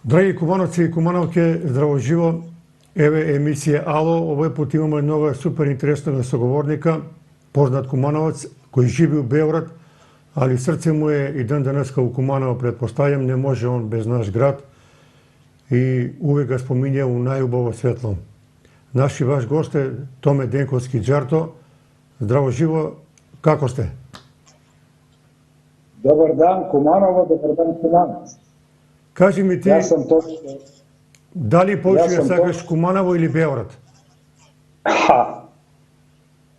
Драги кумановци и кумановке, здраво живо. Еве емисија Ало. Овој пат имаме едного супер интересного соговорника, познат кумановец, кој живи у Београд, али срце му е и ден денеска у Куманово, предпоставljam, не може он без наш град и увек ga спомиња у најубаво светло. Наши ваш гост е Томе Денковски Џарто. Здраво живо, како сте? Добар дан, Куманово, добар дан, Кумановец. Кажи ми ти, Јас сум дали повеќе да сакаш Куманово или Београд?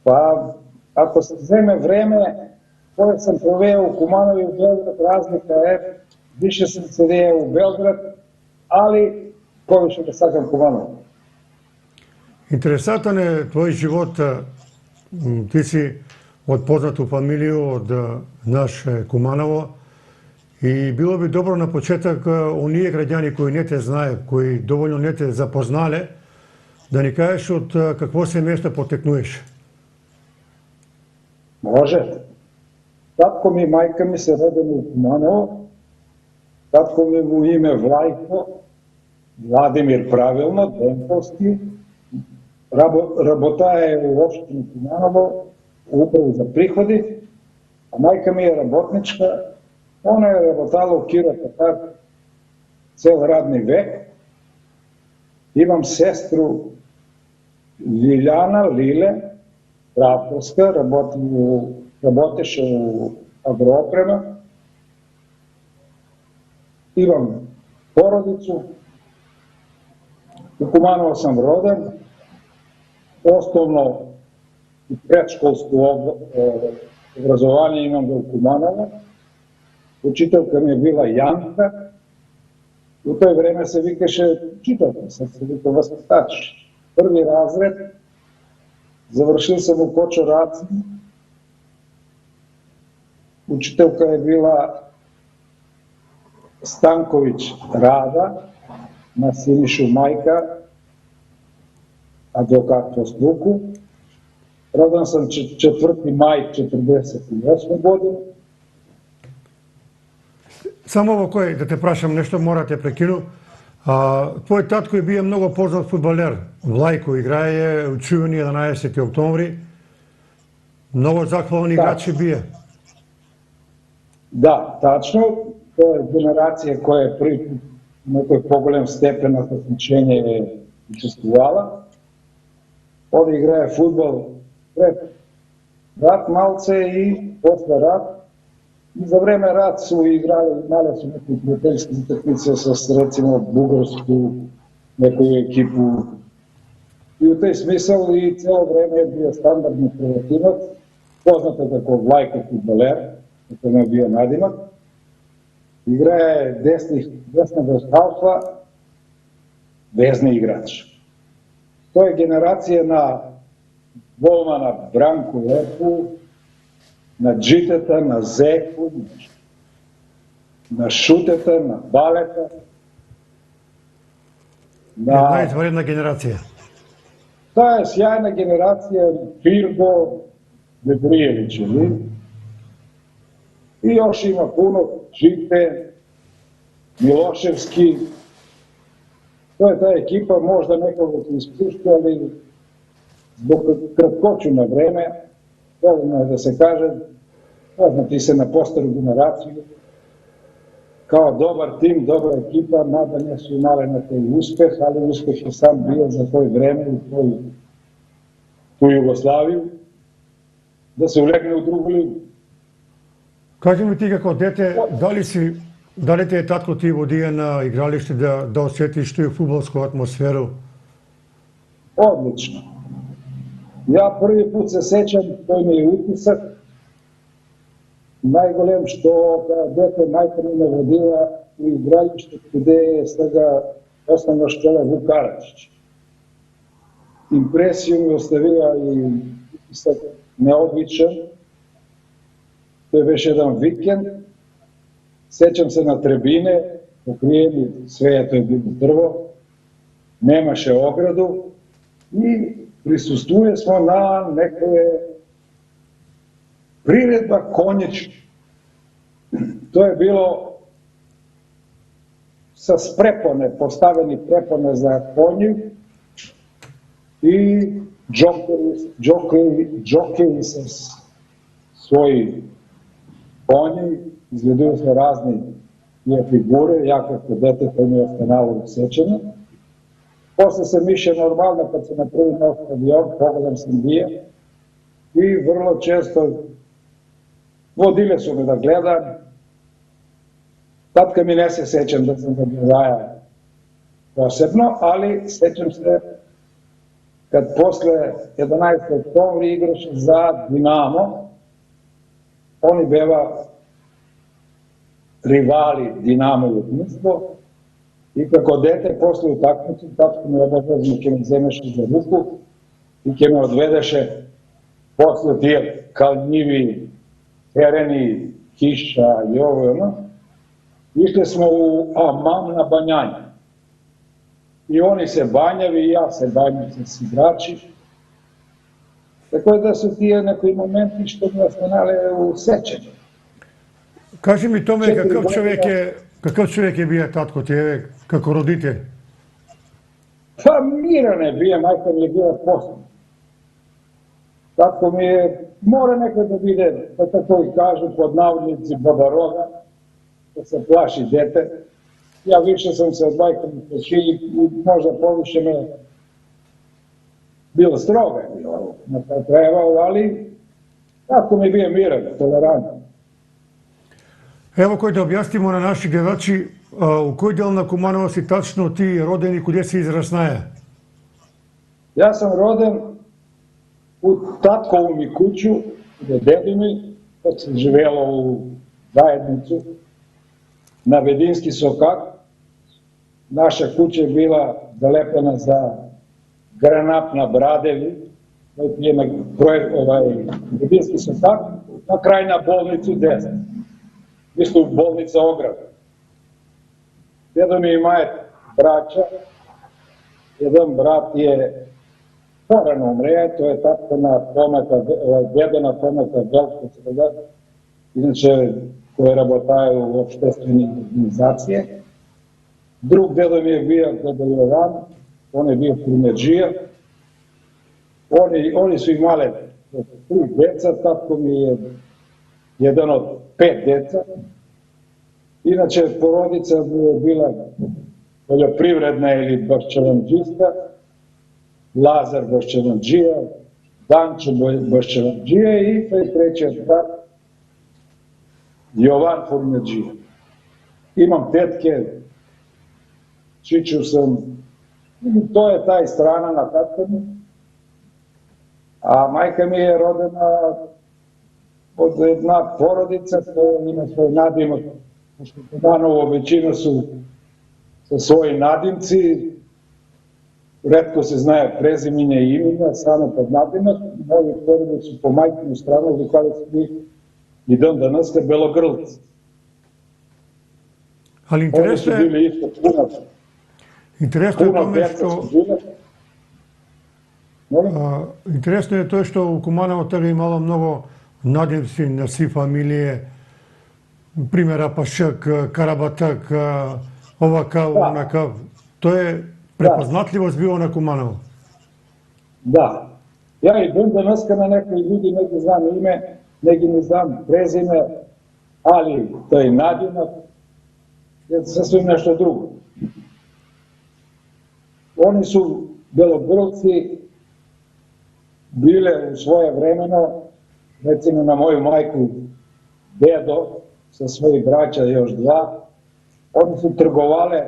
Па, ако се земе време, кој сам провеел у Куманово и у Белград, разлика е, више сам седеел у Белград, али повеќе да сакам Куманово. Интересантен е твој живот. Ти си од познату фамилију, од наш Куманово. И било би добро на почеток оние граѓани кои не те знаат, кои доволно не те запознале, да ни кажеш од какво семејство потекнуеш. Може. Татко ми и мајка ми се родени у Куманово. Татко ми во име Влајко, Владимир правилно, Денковски. Работае у општина Куманово, управо за приходи. А мајка ми е работничка. Она е работала у Кира Татар цел радни век. Имам сестру Лиљана, Лиле, Раковска, работеше у Агроопрема. Имам породицу. У Куманово сам роден. Основно и предшколско образование имам у Куманово. Учителка ми е била Јанка. У тој време се викаше учителка, се вика васпитач. Први разред. Завршил сам у Кочо Раци. Учителка е била Станковиќ Рада, на Синишу мајка, адвокат по струку. Роден сам 4. мај 48 година. Само во кој да те прашам нешто, мора те прекину. Твој татко е бие многу познат фудбалер. Влајко играе, чувени 11. октомври. Многу захвален играч бие. Да, тачно. Тоа е генерација која е при некој поголем степен на такмичење е учествувала. Оде играе фудбал пред рат малце и после рат. И за време рат су играли, имале су некои пријателјски утакмици со рецимо бугарску некој екипу. И у тој смисол и цело време е бил стандардни креативот, познат е како Влајко фудбалер, како не бил надимак. Играе десна врхалфа, везни играч. Тој е генерација на голмана Бранко Лепу, на Джитета, на Зеку, на Шутета, на Балета. Една изваредна генерација. Таа е сјајна генерација, Фирго, Дебриевич, и още има пуно, Джите, Милошевски. Тоа е таа екипа, можда некога се испушти, али због краткочу на време, доволно е да се каже, познати се на постару генерација, као добар тим, добра екипа, мада не су имале на тој успех, али успех е сам бил за тој време и ту Југославију, да се улегне у другу лигу. Кажи ми ти како дете, дали те е татко ти водија на игралиште да осетиш тој фудбалску атмосферу? Одлично. Ја први пут се сеќам, тој ми е утисак. Најголем што дете мајка ми ме водила у игралиште каде е сега основна школа Вук Караджич. Импресију ми оставија и утисак необичен. Тој беше еден викенд. Сеќам се на трибине, pokrijeni, sve je to je bilo drvo, nemaše ogradu i prisustuje smo na neke priredba konjički. To je bilo sa sprepone, postaveni prepone za konji i džokeji sa svoji konji, izgledaju se razni figure, ja kako dete to mi je ostanalo u sećanju. Posle sam više normalno kad se na prvi noć avion, pogledam sam bio i vrlo često vodile su me da gledam. Tatka mi ne se sećam da sam gledaja posebno, ali sećam se kad posle 11. oktobra igraš za Dinamo, oni beva rivali Dinamo i Jedinstvo i kako dete posle utakmice, tačko mi obavezno ke me zemeš za ruku i ke me odvedeše posle tije kalnjivi, tereni, kiša i ovo i ono. Išli smo u Amam na banjanje. I oni se banjavi i ja se banjam sa igrači. Tako da su tije neki momenti što mi ostanale u sećanju. Kaži mi Tome, kakav čovjek je bio tatko tebe, kako roditelj? Pa miran je bio, majka mi je bila posebna. Tatko mi je, mora nekad da vide, da tako i kažu, pod navodnici babaroga, da se plaši dete. Ja više sam se od majka mi plašili i možda poviše me bilo stroga, trebao, ali tako mi je bio miran, tolerantan. Evo koji da objasnimo na naši gledači, u koji del na Kumanova si tačno ti roden i gdje si izrasnaja? Ja sam roden u tatkovu mi kuću, gde dedi mi, kad sam živjela u zajednicu, na Vedinski sokak. Naša kuća je bila zalepena za granat na bradevi, Vedinski sokak, na kraj na bolnicu desno. Isto u bolnica Ograd. Dedo mi ima braća, jedan brat je porano umre, to je tako na Tometa, dedo na Tometa Velko, inače koje rabotaju u opštestveni organizacije. Drug dedo mi je bio dedo Jovan, on je bio primeđija. Oni su imale 3 deca, tako mi je jedan od 5 deca. Inače, porodica je bila poljoprivredna ili baščevanđista, Lazar baščevanđija, Dančo baščevanđija i to je treći brat, Jovan formeđija. Imam tetke, čiču sam, to je taj strana na tatkami, a majka mi je rodena od jedna porodica koja ima svoj nadimak, pošto Kumanovo većina su sa svojim nadimci, retko se znaje preziminje i imena, samo pod nadimak, moji porodice su po majkinu stranu, zahvali su mi i dan danas Belogrlci. Ali interesno je... Oni su bili isto puno deca su bile. Интересно е тоа што у Куманово тога имало многу надимци на си фамилije, примера Пашак, Карабатак, овакав, онакав. Тоа е препознатливост било на Куманово. Да. Ja i dan danaska na nekoj ljudi ne znam ime, neki ne znam prezime, ali to je nadimak, je sasvim nešto drugo. Oni su Belogrlci bile u svoje vremeno, recimo na moju majku dedo sa svojih braća još 2, oni su trgovale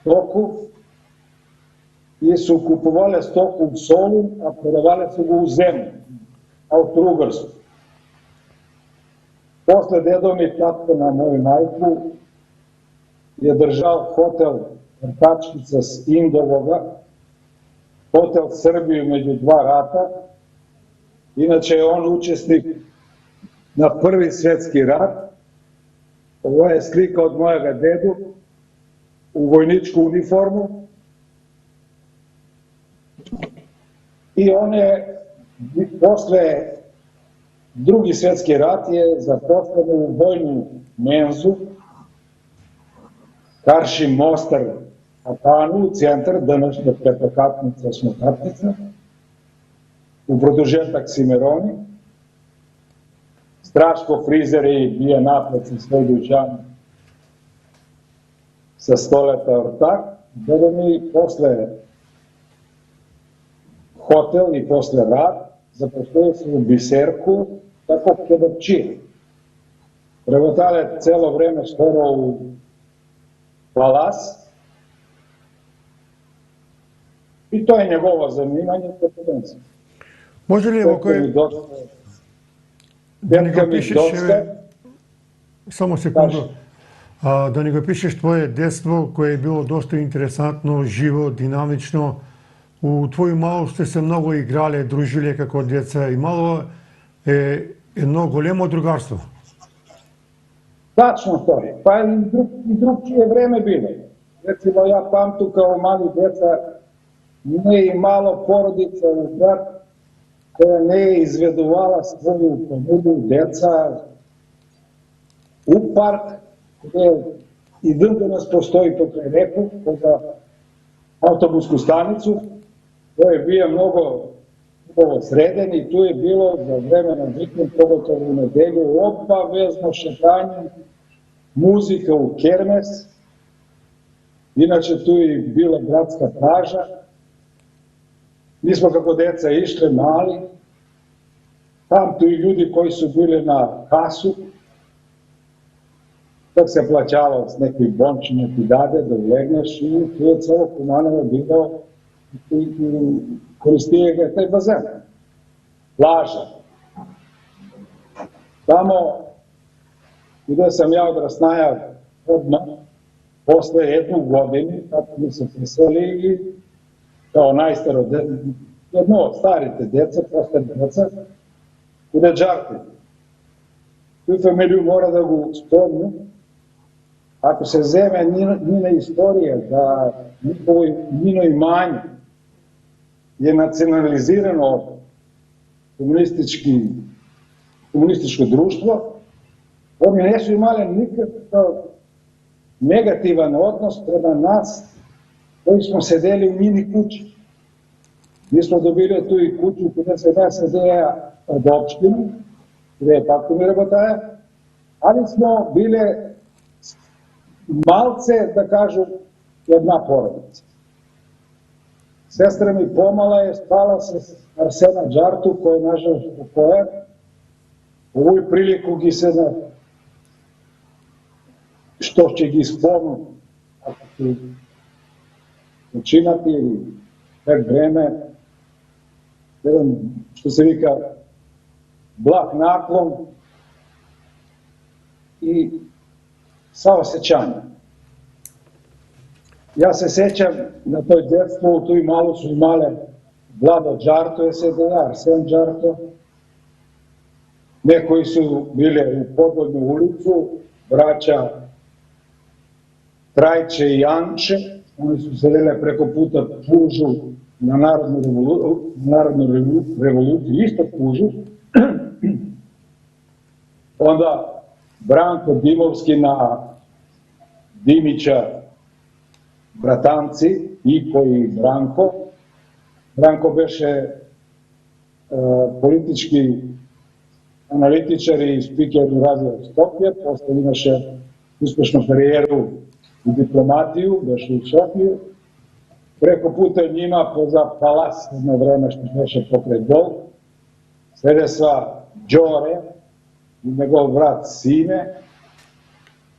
stoku i su kupovale stoku u Solu, a prodavale su ga u zemlju, Austro-Ugarsku. Posle dedo mi tatko na moju majku je držao hotel Vrtačkica s Indovoga, hotel Srbiju među 2 rata. Inače je on učesnik na Prvi svjetski rat. Ovo je slika od mojega dedu, u vojničku uniformu i on je posle Drugi svjetski rat je zaposlen u vojnu menzu Karšin Mostar Atanu, centar, današnja petokatnica, osmokatnica, u produžetak Cimeroni. Straško frizeri bija napad sa svoj dućan sa stoleta ortak, da mi posle hotel i posle rad zaposlili su u Biserku tako kedapčije. Prebotale celo vreme skoro u Palas i to je njegovo zanimanje i kompetencija. Može li evo koje... Da ni ga pišeš, samo sekundu, da ni ga pišeš tvoje detstvo koje je bilo dosta interesantno, živo, dinamično. U tvoju malu ste se много играли, дружили како деца. Имало едно големо другарство. Tačno to je. Pa i drugčije vreme bilo. Recimo, ja pamtu kao mali deca, не и мало породица у град koja не je izvedovala svoju ponudu deca u park, gde i dan danas postoji pokraj Repu, za autobusku stanicu, to je bio mnogo sreden i tu je bilo za vremena vikend, pogotovo u nedelju, obavezno šetanje, muzika u kermes, inače tu je bila gradska plaža. Mi smo kako deca išli mali, tam tu i ljudi koji su bili na kasu, tako se plaćalo s nekih bončina ti dade da ulegneš i tu je celo Kumanovo bilo i koristije ga taj bazen. Plaža. Tamo gde sam ja odrasnaja odmah, posle jednu godinu, tako mi se preseli i kao najstaro, jedno od starite deca, postare deca, kuda džarte. Tu familiju mora da go spomnu. Ako se zeme njena istorija, da njeno imanje je nacionalizirano od komunističko društvo, oni ne su imali nikakav negativan odnos prema nas koji smo sedeli u mini kući. Mi smo dobili tu i kuću kada se da sedeja od opštine, gde je tako mi rabotaja, ali smo bile malce, da kažu, jedna porodica. Sestra mi pomala je spala sa Arsena Džartu, koja je nažalost pokoja. Ovu priliku gi se na što će gi spomnu, ako ti počinati ili pred vreme, jedan, što se vika, blag naklon i sa osjećanjem. Ja se sećam na toj detstvu, tu i malo su imale Vlado Džarto je sedela, Arsen Džarto, nekoji su bile u Podvodnu ulicu, braća Trajče i Janče, oni su sedele preko puta Pužu na Narodnu revoluciju, isto Pužu, onda Branko Dimovski na Dimića bratanci, Iko i Branko. Branko beše politički analitičar i spiker u Radio Skopje, posle imaše uspešnu karijeru u diplomatiju, beše u Sofiju. Preko puta njima poza Palas, jedno vreme što beše pokret Gol, sede sva Đore i njegov brat Sime,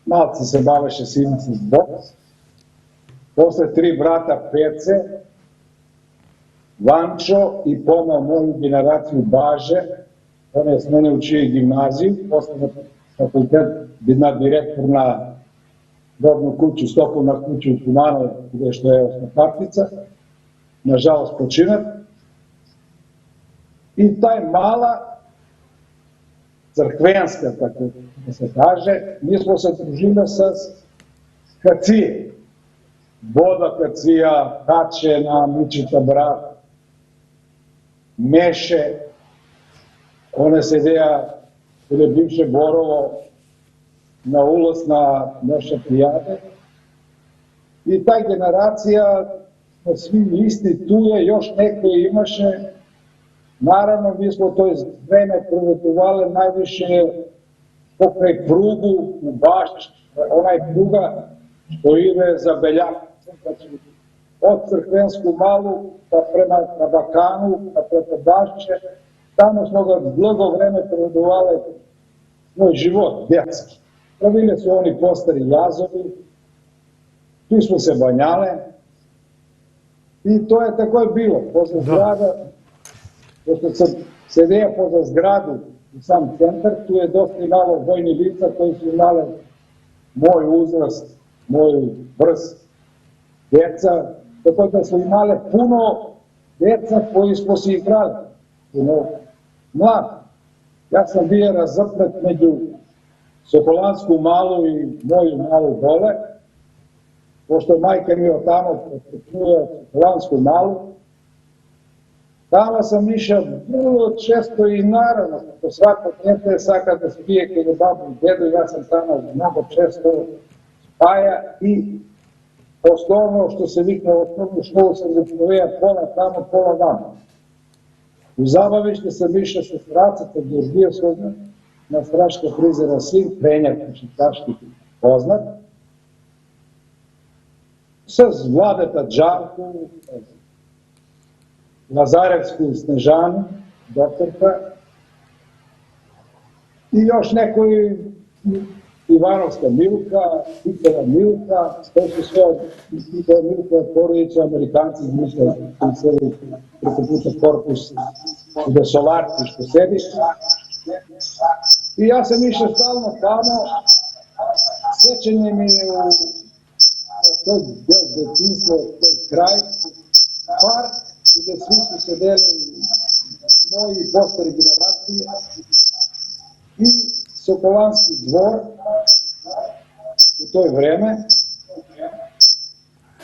malce se baveše Sime sa boks. Posle tri brata Pece, Vančo i pomao moju generaciju Baže, on je s mene učio i gimnaziju, posle na fakultet bina direktor na rodnu kuću, Stopovna kuću u Kumanovu, gde što je osmopartica, nažalost počinat. I taj mala, crkvenska, tako da se kaže, mi smo se družili sa Hacije. вода kad cvija, kače na Mičita brat, meše, one sedеа ili bivše Borovo na ulaz na naše prijade. I ta generacija, smo svi isti, tu je još neko imaše. Naravno, mi smo to vreme provetovali najviše pokraj prugu u Bašč, onaj pruga što ide za Beljak, od Crkvensku malu pa prema Tabakanu, pa preko Bašče. Tamo smo ga dugo vreme provedovali svoj život, djetski. Pravili su oni postari jazovi, tu smo se banjale i to je tako je bilo. Poza zgrada, pošto sam sedeo poza zgradu u sam centar, tu je dosta imalo vojni lica koji su imali moj uzrast, moj vrst, djeca, tako da su imale puno djeca koji smo se igrali, puno mladi. Ja sam bio razaplet među Sokolansku malu i moju malu dole, pošto majka mi je tamo potpuno Sokolansku malu. Tamo sam išao vrlo često i naravno, po svako djete saka da spije kod babu i dedu, ja sam tamo mnogo često spaja i osnovno što se vikne osnovnu školu sam upoveja pola tamo, pola vamo. U zabavište sam išao sa stracata gdje je bio svojno na straška prizera svim, Penjak, Čitaški poznat, sa Vladeta Đarku, Lazarevsku Snežanu, doktorka, i još neko Ivanovska Milka, Titova Milka, to su sve od Titova Milka porodice Amerikanci izmišljali koji sedi preko puta korpus gde Solarci što sedi. I ja sam išao stalno tamo, sećanje mi je u toj del detinjstva, toj kraj, park, gde svi su sedeli moji postari generacije i Sokolanski dvor u toj vreme.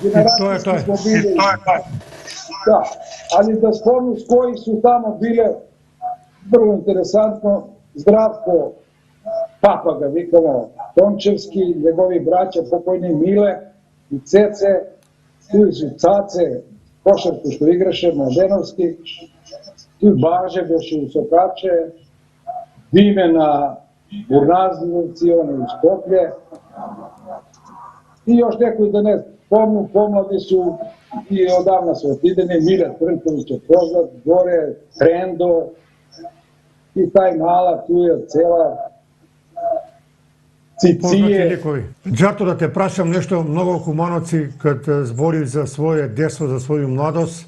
Generacijski smo bili, da, ali da spomnu s koji su tamo bile, vrlo interesantno, Zdravko, papa ga vikamo, Tončevski, njegovi braća, pokojni Mile i Cece, tu su Cace, košarku što igraše, Mladenovski, tu Baže, Boši u Sokače, Dimena, Burnazljivci, ono u Skoplje, i još neko da ne spomnu, pomladi su i odavna su otideni, Mile Trnković je poznat, gore, Trendo, i taj mala, tu je cela Cicije. Đarto, da te prašam nešto, mnogo Кумановци, kad zbori za svoje детство, за своju mladost,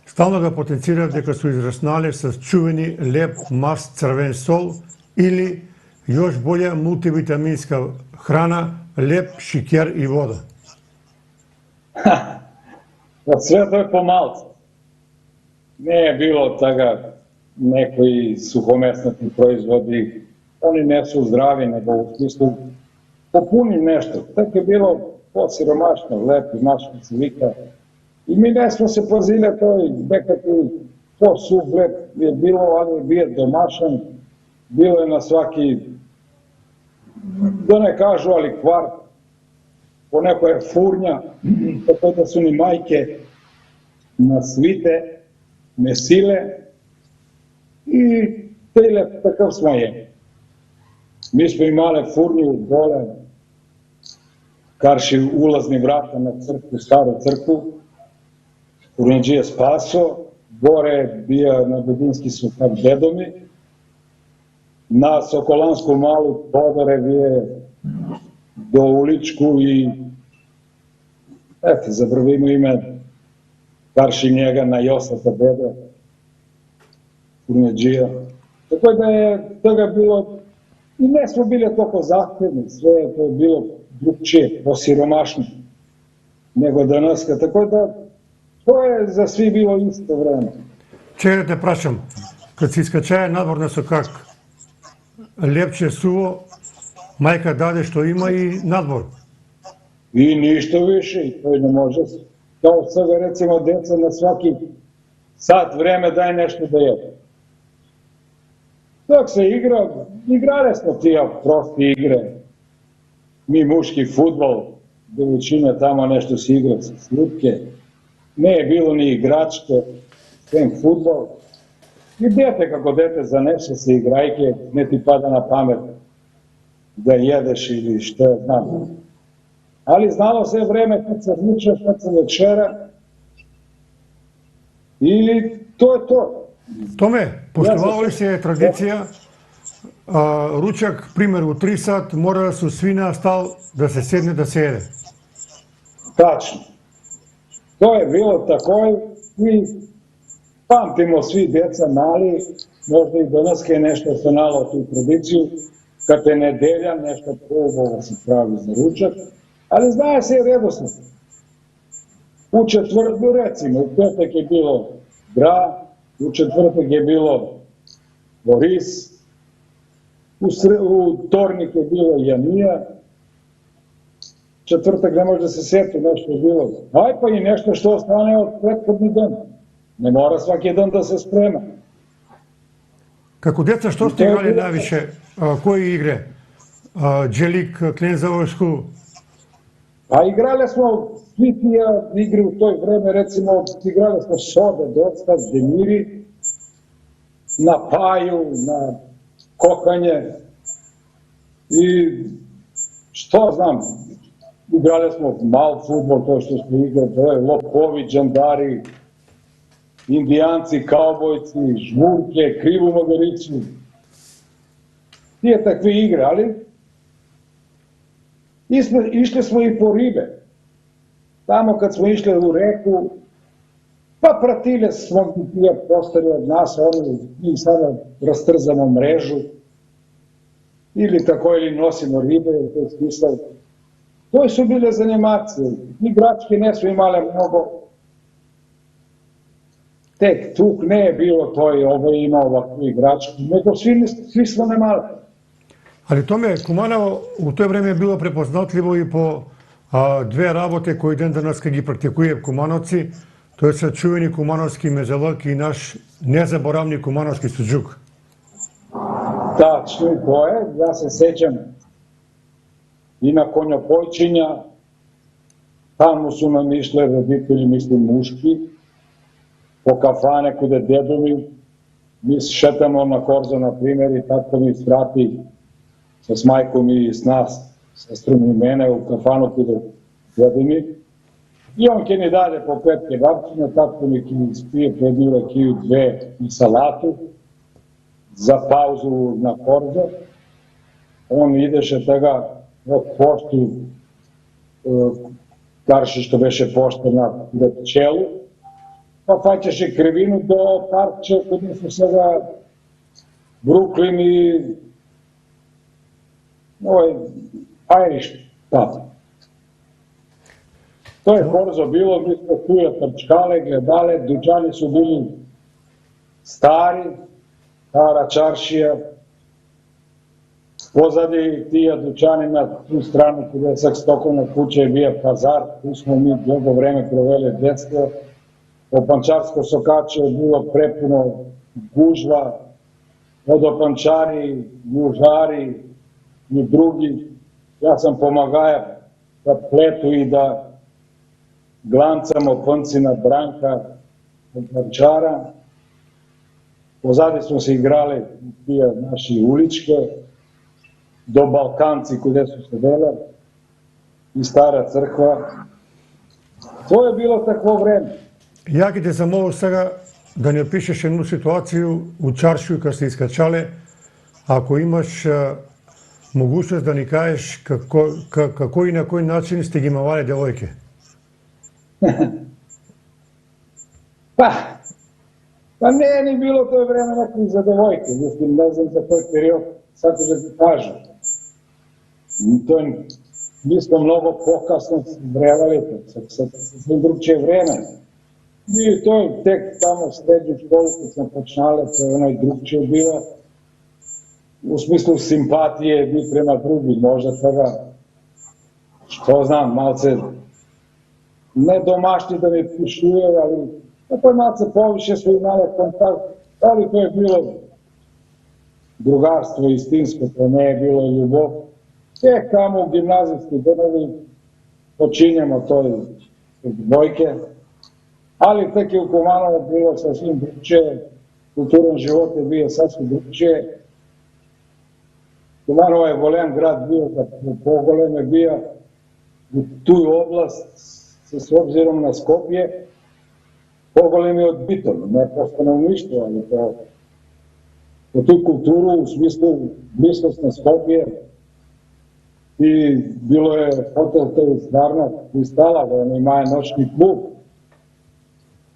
stalno ga potenciraju дека su izrasnali sa čuveni lep mast crven sol ili još bolja multivitaminska hrana, lep šikjer i voda. Sve to je pomalce. Ne je bilo toga neki suhomesnati proizvodi, oni ne su zdravi, nego u smislu popuni nešto. Tako je bilo posiromašno, lepi, mašnici vika. I mi ne smo se pozile toj nekakvi to sublep je bilo, ali je bio domašan, bilo je na svaki, da ne kažu, ali kvart, po neko je furnja, tako da su ni majke na svite, mesile i tele takav smo je. Mi smo imali furnju dole, karši ulazni vrata na crkvu, staru crkvu, Furnjađija Spaso, gore bija na Bedinski su kak dedomi, na Sokolansku malu podare bije do uličku i eto, zabravimo ime karši njega na Josata deda, Furnjađija. Tako da je toga bilo, i ne smo bili toliko zahtevni, sve je to bilo drugčije, posiromašno nego danaska, tako da to je za svi bilo isto vreme. Čekaj da te prašam, kad si iskačaja nadvor na Sokak, lepče suvo, majka dade što ima i nadvor. I ništa više, i to ne može. Kao sada recimo deca na svaki sat vreme daj nešto da jede. Dok se igrali smo ti prosti igre. Mi muški fudbal, da većina tamo nešto se igra sa slutke. Ne je bilo ni igračke, sem fudbal. I dete kako dete zaneše se igrajke, ne ti pada na pamet da jedeš ili što je znam. Ali znalo se vreme kad se ruče, kad se večera i to je to. Tome, poštovalo li se tradicija, ručak, primjer, u 3 sat, morali su svi na stal da se sedne da se jede. Tačno. To je bilo tako i pamtimo svi deca mali, možda i danas je nešto se nalo tu tradiciju, kad je nedelja nešto probalo se pravi za ručak, ali znaje se i redosled. U četvrtku, recimo, u petak je bilo gra, u četvrtak je bilo Boris, u tornik je bilo Janija, četvrtak ne može da se sjeti, nešto je bilo. Aj pa i nešto što ostane od prethodni dan. Ne mora svaki dan da se sprema. Kako djeca, što ste igrali najviše? Koje igre? Dželik, Klenzavošku? Pa igrali smo svi ti igre u toj vreme, recimo igrali smo Sode, Dosta, Demiri, na paju, na kokanje i što znam, igrali smo mal fudbal, to što smo igrali, to je lopovi, džandari, indijanci, kaubojci, žmurke, krivu nogaricu. Nije takve igre, ali išli smo i po ribe. Tamo kad smo išli u reku, pa pratile smo tije postari od nas, mi sada rastrzamo mrežu, ili tako ili nosimo ribe, ili to je smisao. To su bile zanimacije. Igračke ne su imale mnogo. Tek tuk ne je bilo to i ovo ima ovakvu igračku, nego svi smo nemali. Ali tome, Kumanovo u to vreme je bilo prepoznatljivo i po dve rabote koje den danas kad gi praktikuje Kumanovci, to je sad čuveni kumanovski mezalak i naš nezaboravni kumanovski suđuk. Tačno i to je, ja se sećam i na konjopojčinja, tamo su nam išle roditelji, mislim muški, po kafane kude dedovi, mi šetamo na korzo, na primjer, i tatko mi svrati s majkom i s nas, sestrom i mene u kafanu kude dedovi. I on ke ni dalje po 5 kebapčine, tatko mi spije predile kiju 2 i salatu za pauzu na korzo. On ideše tega od poštu, karši što beše pošta na čelu, pa faćeš krivinu do parče kod su sada Brooklyn i Irish pub. To je korzo bilo, mi smo tu trčkale, gledale, dućani su bili stari, stara čaršija, pozadi tija dućani na tu stranu, kada sak stokovna kuća je bio pazar, tu smo mi dugo vreme proveli detstvo. Opančarsko sokače je bilo prepuno gužva, od opančari, gužari i drugi. Ja sam pomagaja da pletu i da glancamo koncina Branka opančara. Pozadi smo se igrali tije naši uličke, do Balkanci kude su se dele i Stara crkva. To je bilo takvo vreme. Ja ki te zamolil сега да ни опишеш едну ситуацiju u čaršiju kad ste iskačale, ako imaš mogućnost da ni kažeš kako i na koji način ste gi imavali devojke. Pa ne, ni bilo to vreme nekih za devojke, mislim, ne znam za koji period, sad ću da ti kažem. Mi smo mnogo pokasno vrevali, sad drugčije vreme. I to je tek tamo srednju školu kad sam počnale, to je onaj drugčije bilo. U smislu simpatije bi prema drugim, možda toga što znam, malce ne domašti da mi pišuje, ali tako malce poviše su imale kontakt, ali to je bilo drugarstvo istinsko, to ne je bilo ljubav. Tek tamo u gimnazijski domovi počinjemo to dvojke, ali tek je u Kumanovu bilo sasvim drugčije, kulturan život je bio sasvim drugčije. Kumanovo je golem grad bio, golem je bio u tu oblast, s obzirom na Skopje, golem je odbitan, ne po stanovništvu, ali po tu kulturu u smislu bliskost na Skopje. I bilo je hotel te stvarno Kristala, da oni imaju noćni klub.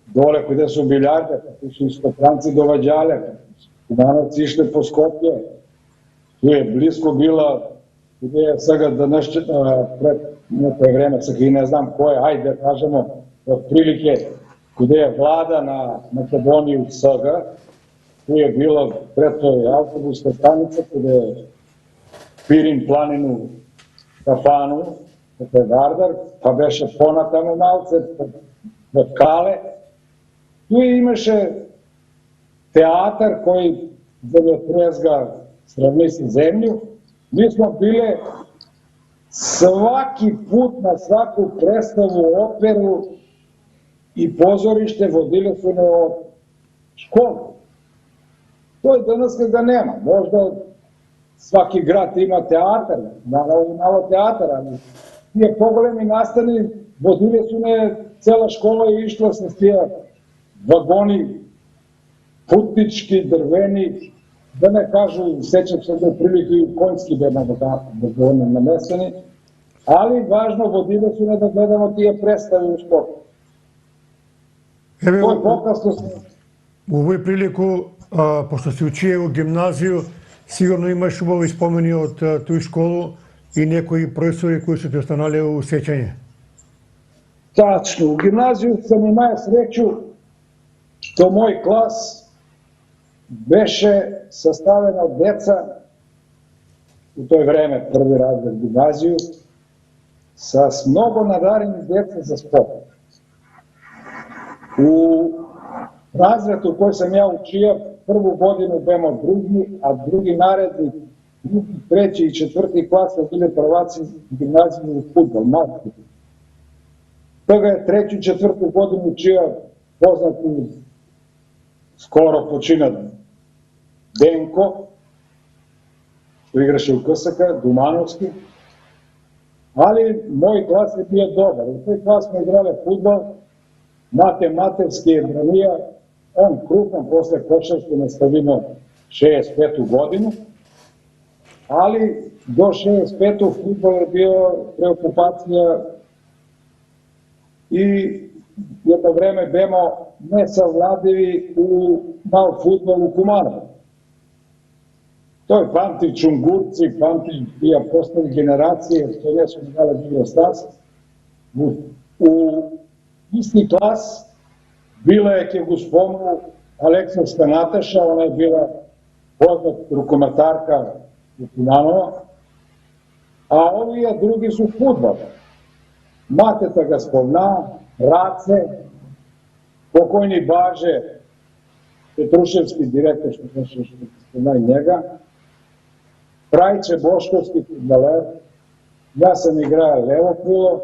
Dole gde su biljarde, tu su Skopranci dovađale, Kumanovci išli po Skopje. Tu je blisko bila, gde je sada pred neko vreme, sad i ne znam ko je, ajde da kažemo, otprilike, gde je vlada na Makedoniju sada, tu je bila pred toj autobuska stanica, gde je Pirin planinu kafanu, to je Vardar, pa beše ponatamo malce, od Kale. Tu imaše teatar koji zemljotrezga sravni sa zemlju. Mi smo bile svaki put na svaku predstavu, operu i pozorište vodile su me od škole. To je danas kada nema. Možda svaki grad ima teatar, malo teatar, ali tije pogolemi nastani, vodile su me, cela škola je išla sa tije vagoni, putnički, drveni, da ne kažu, sećam se da prilike i konjski vagoni namestani, ali važno, vodile su me da gledamo tije predstave u školu. To je pokazno se... U ovoj priliku, pošto si učio u gimnaziju, sigurno imaš ubovi spomeni od tu školu i nekoji profesori koji su ti ostanali u sećanje. Tačno, u gimnaziju sam imao sreću što moj klas beše sastavljena od deca, u toj vreme prvi razred gimnaziju, sa mnogo nadarenih deca za sport. U razredu u kojoj sam ja učio, prvu godinu bemo drugi, a drugi naredni, drugi, treći i četvrti klas su bili prvaci gimnazije u futbol, matku. Toga je treću i četvrtu godinu učio poznati skoro počinat Denko, što igraše u KSK, Dumanovski, ali moj klas je bio dobar. U toj klas smo igrali futbol, Mate Matevski je branija, on krupno posle košarke nastavimo 65. godinu, ali do 65. futbol je bio preokupacija i jedno vreme bemo nesavladivi na futbol u Kumanovu. To je pamti Čungurci, pamti i apostoli generacije, to je su imali bio stas. U isti klas bila je, kje go spomnu, Aleksandrska Nataša, ona je bila poznat rukometarka u Kumanova, a ovi drugi su futbol. Mateta ga spomna, Race, pokojni Baže, Petruševski direktor, što spomna i njega, Prajiće Boškovski futbaler, ja sam igrao levo krilo,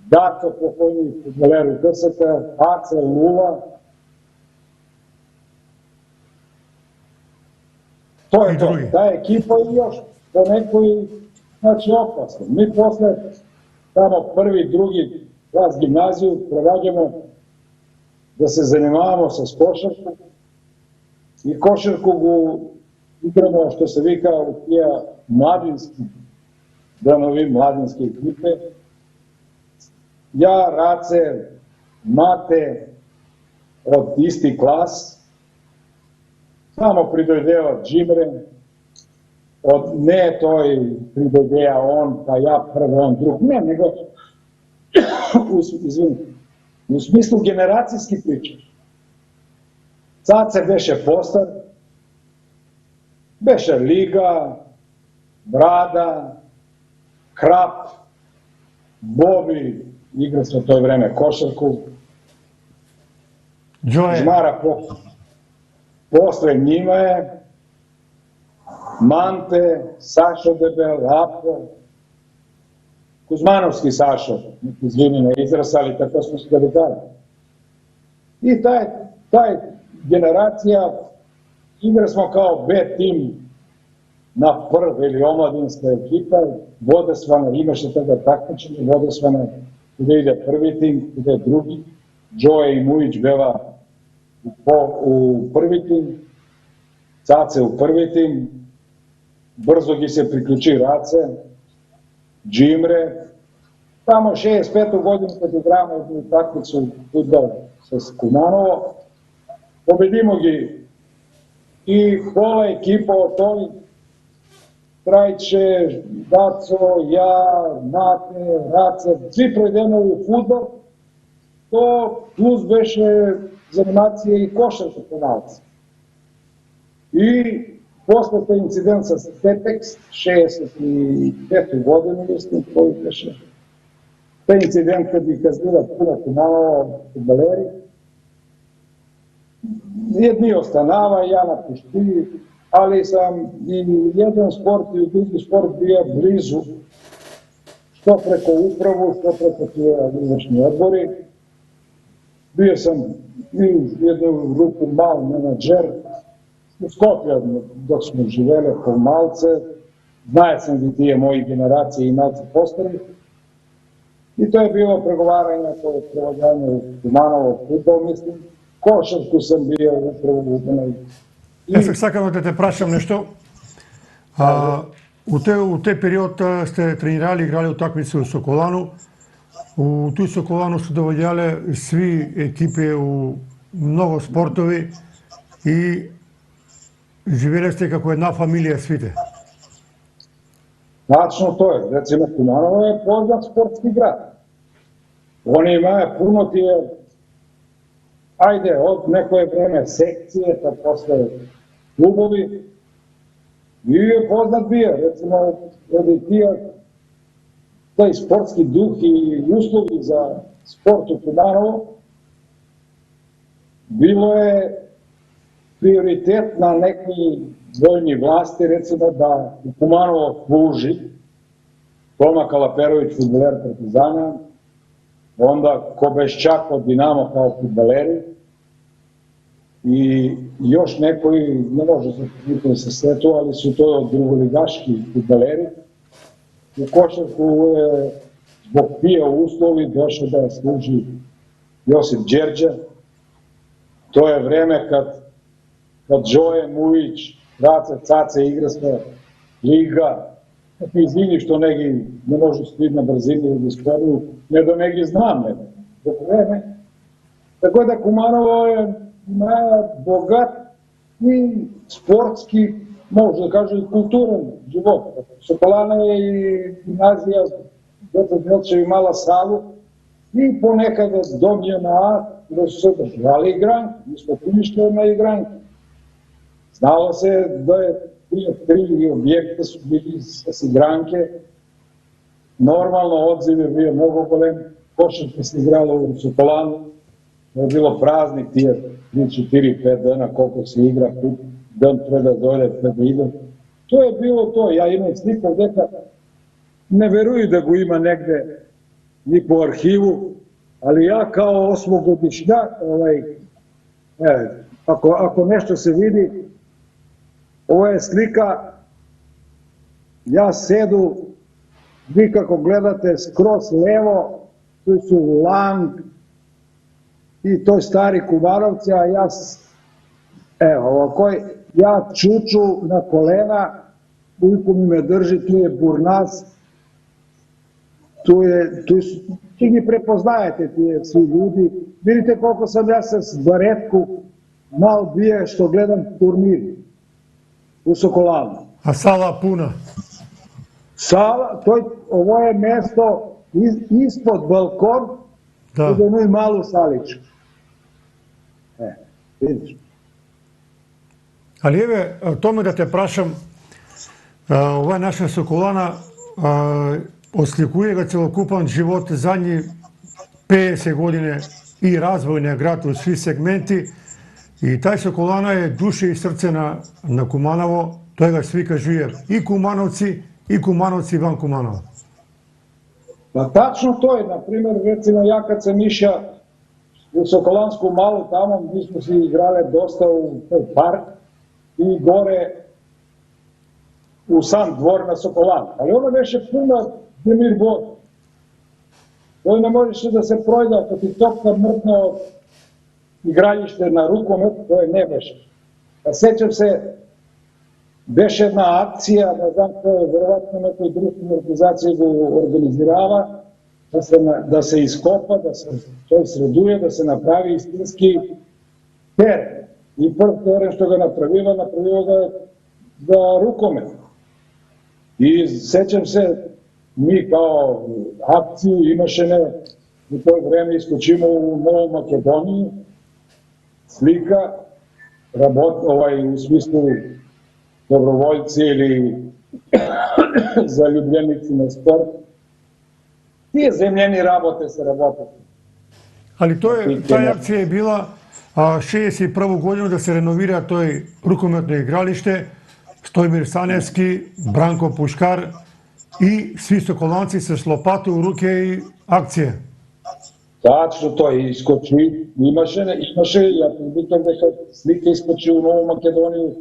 Dato, pokojni futbaler u KSK, Aca Lula. To je to, ta ekipa i još po nekoj, znači, opasno. Mi posle tamo prvi, drugi klas gimnaziju prevađamo da se zanimavamo sa košarkom i košarku igramo, što se vika, u tija mladinski, danovi mladinske ekipe. Ja, Race, Mate, od isti klas, samo pridojeva Džimre, ne toj pridojeva on, pa ja prvo, on drug, ne, nego, u smislu generacijski priče. Cace beše postar, beše Liga, Brada, Krap, Bobi igra se u toj vreme košarku, Joe, Žmara posle njima je, Mante, Sašo Debel, Apo, Kuzmanovski Sašo, izvini na izraz, ali tako smo se dobitali. I taj generacija, igra smo kao B tim na prv ili omladinska ekipa, vodosvane, imaše tada takmičenje, vodosvane, gde ide prvi tim, gde je drugi, Joe i Mujić beva u prvi tim, Cace u prvi tim, brzo gi se priključi Race, Džimre, tamo 65. godinu kad igramo jednu takmicu fudbal sa Kumanovo, pobedimo gi i pola ekipa od ovih Trajče, Daco, ja, Mate, Race, svi projdemo u fudbal, to plus beše zanimacije i košarka penalci. I posle te incident sa Stepex, 65. godinu, mislim, koji beše. Taj incident kad bi kaznila puno Kumanovo fudbaleri, jedni ostanava, ja napušti, ali sam i jedan sport i drugi sport bio blizu, što preko upravu, što preko izvršni odbori. Bio sam i jednu ruku mal menadžer u Skoplju, dok smo živeli po Malce, znaje sam gdje tije moji generacije i malci postali. I to je bilo pregovaranje, to je prevodanje u Kumanovo fudbal, mislim. Košarku sam bio upravo u Kumanovo. Jaz сакам да те прашам нешто. У тој период сте тренирали, играли утакмици у Соколану. У тој Соколану се довеѓале сви екипи у многу спортови и живеле сте како една фамилија свите. Tačno to je. Recimo, Kumanovo je poznat sportski grad. Oni imaju puno tije, ajde, od nekoje vreme sekcije, pa posle klubovi. I je poznat bio, recimo, od tije, taj sportski duh i uslovi za sport u Kumanovo, bilo je prioritet na neki vojni vlasti, recimo, da u Kumanovo služi Toma Kalaperović, fudbaler Partizana, onda Kobeščak od Dinamo kao fudbaleri i još nekoji, ne može se svetu, ali su to drugoligaški fudbaleri. U košarku je zbog tije uslovi došao da služi Josip Đerđa. To je vreme kad Joe Mujić, Race, Cace igra sve liga, izvini što neki ne može stviditi na brzini ili sportu, ne da neki znam, ne dok vreme. Tako da Kumanovo je bogat i sportski, može da kaže i kulturan život. Sokolana je i gimnazija, Deca Delčevi mala salu i ponekad domljena A, gde su se držali igranke, mi smo puništili na igranke. Znalo se da je tri objekta su bili s igranke, normalno odziv je bio mnogo golem, košarka se igralo u Sokolanu, to je bilo praznik tije 3, 4, 5 dana koliko se igra, dan treba dole, treba ide. To je bilo to, ja imam sliku deka, ne veruju da go ima negde ni po arhivu, ali ja kao osmogodišnjak, ako nešto se vidi, ovo je slika, ja sedu, vi kako gledate skroz levo, tu su Lang i to je stari Kumanovci, a ja, evo ovako, ja čuču na kolena, ujko mi me drži, tu je Burnas, ti mi prepoznajete ti svi ljudi, vidite koliko sam ja se s baretku malo bije što gledam turnir u Sokolanu. A sala puna? Sala, ovo je mesto ispod balkon, u jednoj malu saličku. Vidiš. Ali evo, tome da te prašam, ova naša Sokolana осликuje ga celokupan život zadnji 50 godine i razvoj na grad u svi segmenti. I taj Sokolana je duše i srce na Kumanovo, to ga svi kažuje i Kumanovci van Kumanova. Pa tačno to je, na primjer, recimo ja kad sam išao u Sokolansku malu tamo, mi smo se igrali dosta u park i gore u sam dvor na Sokolan. Ali ono veše puno Demir Bor. To ne možeš da se projde, ako ti topka mrtno igraljište na rukomet, to je ne beše. Pa sećam se, beše jedna akcija, ne znam ko je, verovatno nekoj društvene organizacije ga organizirava, da se iskopa, da se to sreduje, da se napravi istinski teren. I prv teren što ga napravio ga za rukomet. I sećam se, mi kao akciju imaše u to vreme iskočimo u Novu Makedoniju, slika, u smislu dobrovoljci ili zaljubljenici na sport. Tije zemljeni rabote se rabote. Ali ta akcija je bila 61. godinu da se renovira toj rukometno igralište, Stojmir Sanevski, Branko Puškar i svi Sokolanci se s lopatu u ruke i akcije. Tačno to je, iskoči, imaše, ja pribitam da slike iskoči u Novu Makedoniju,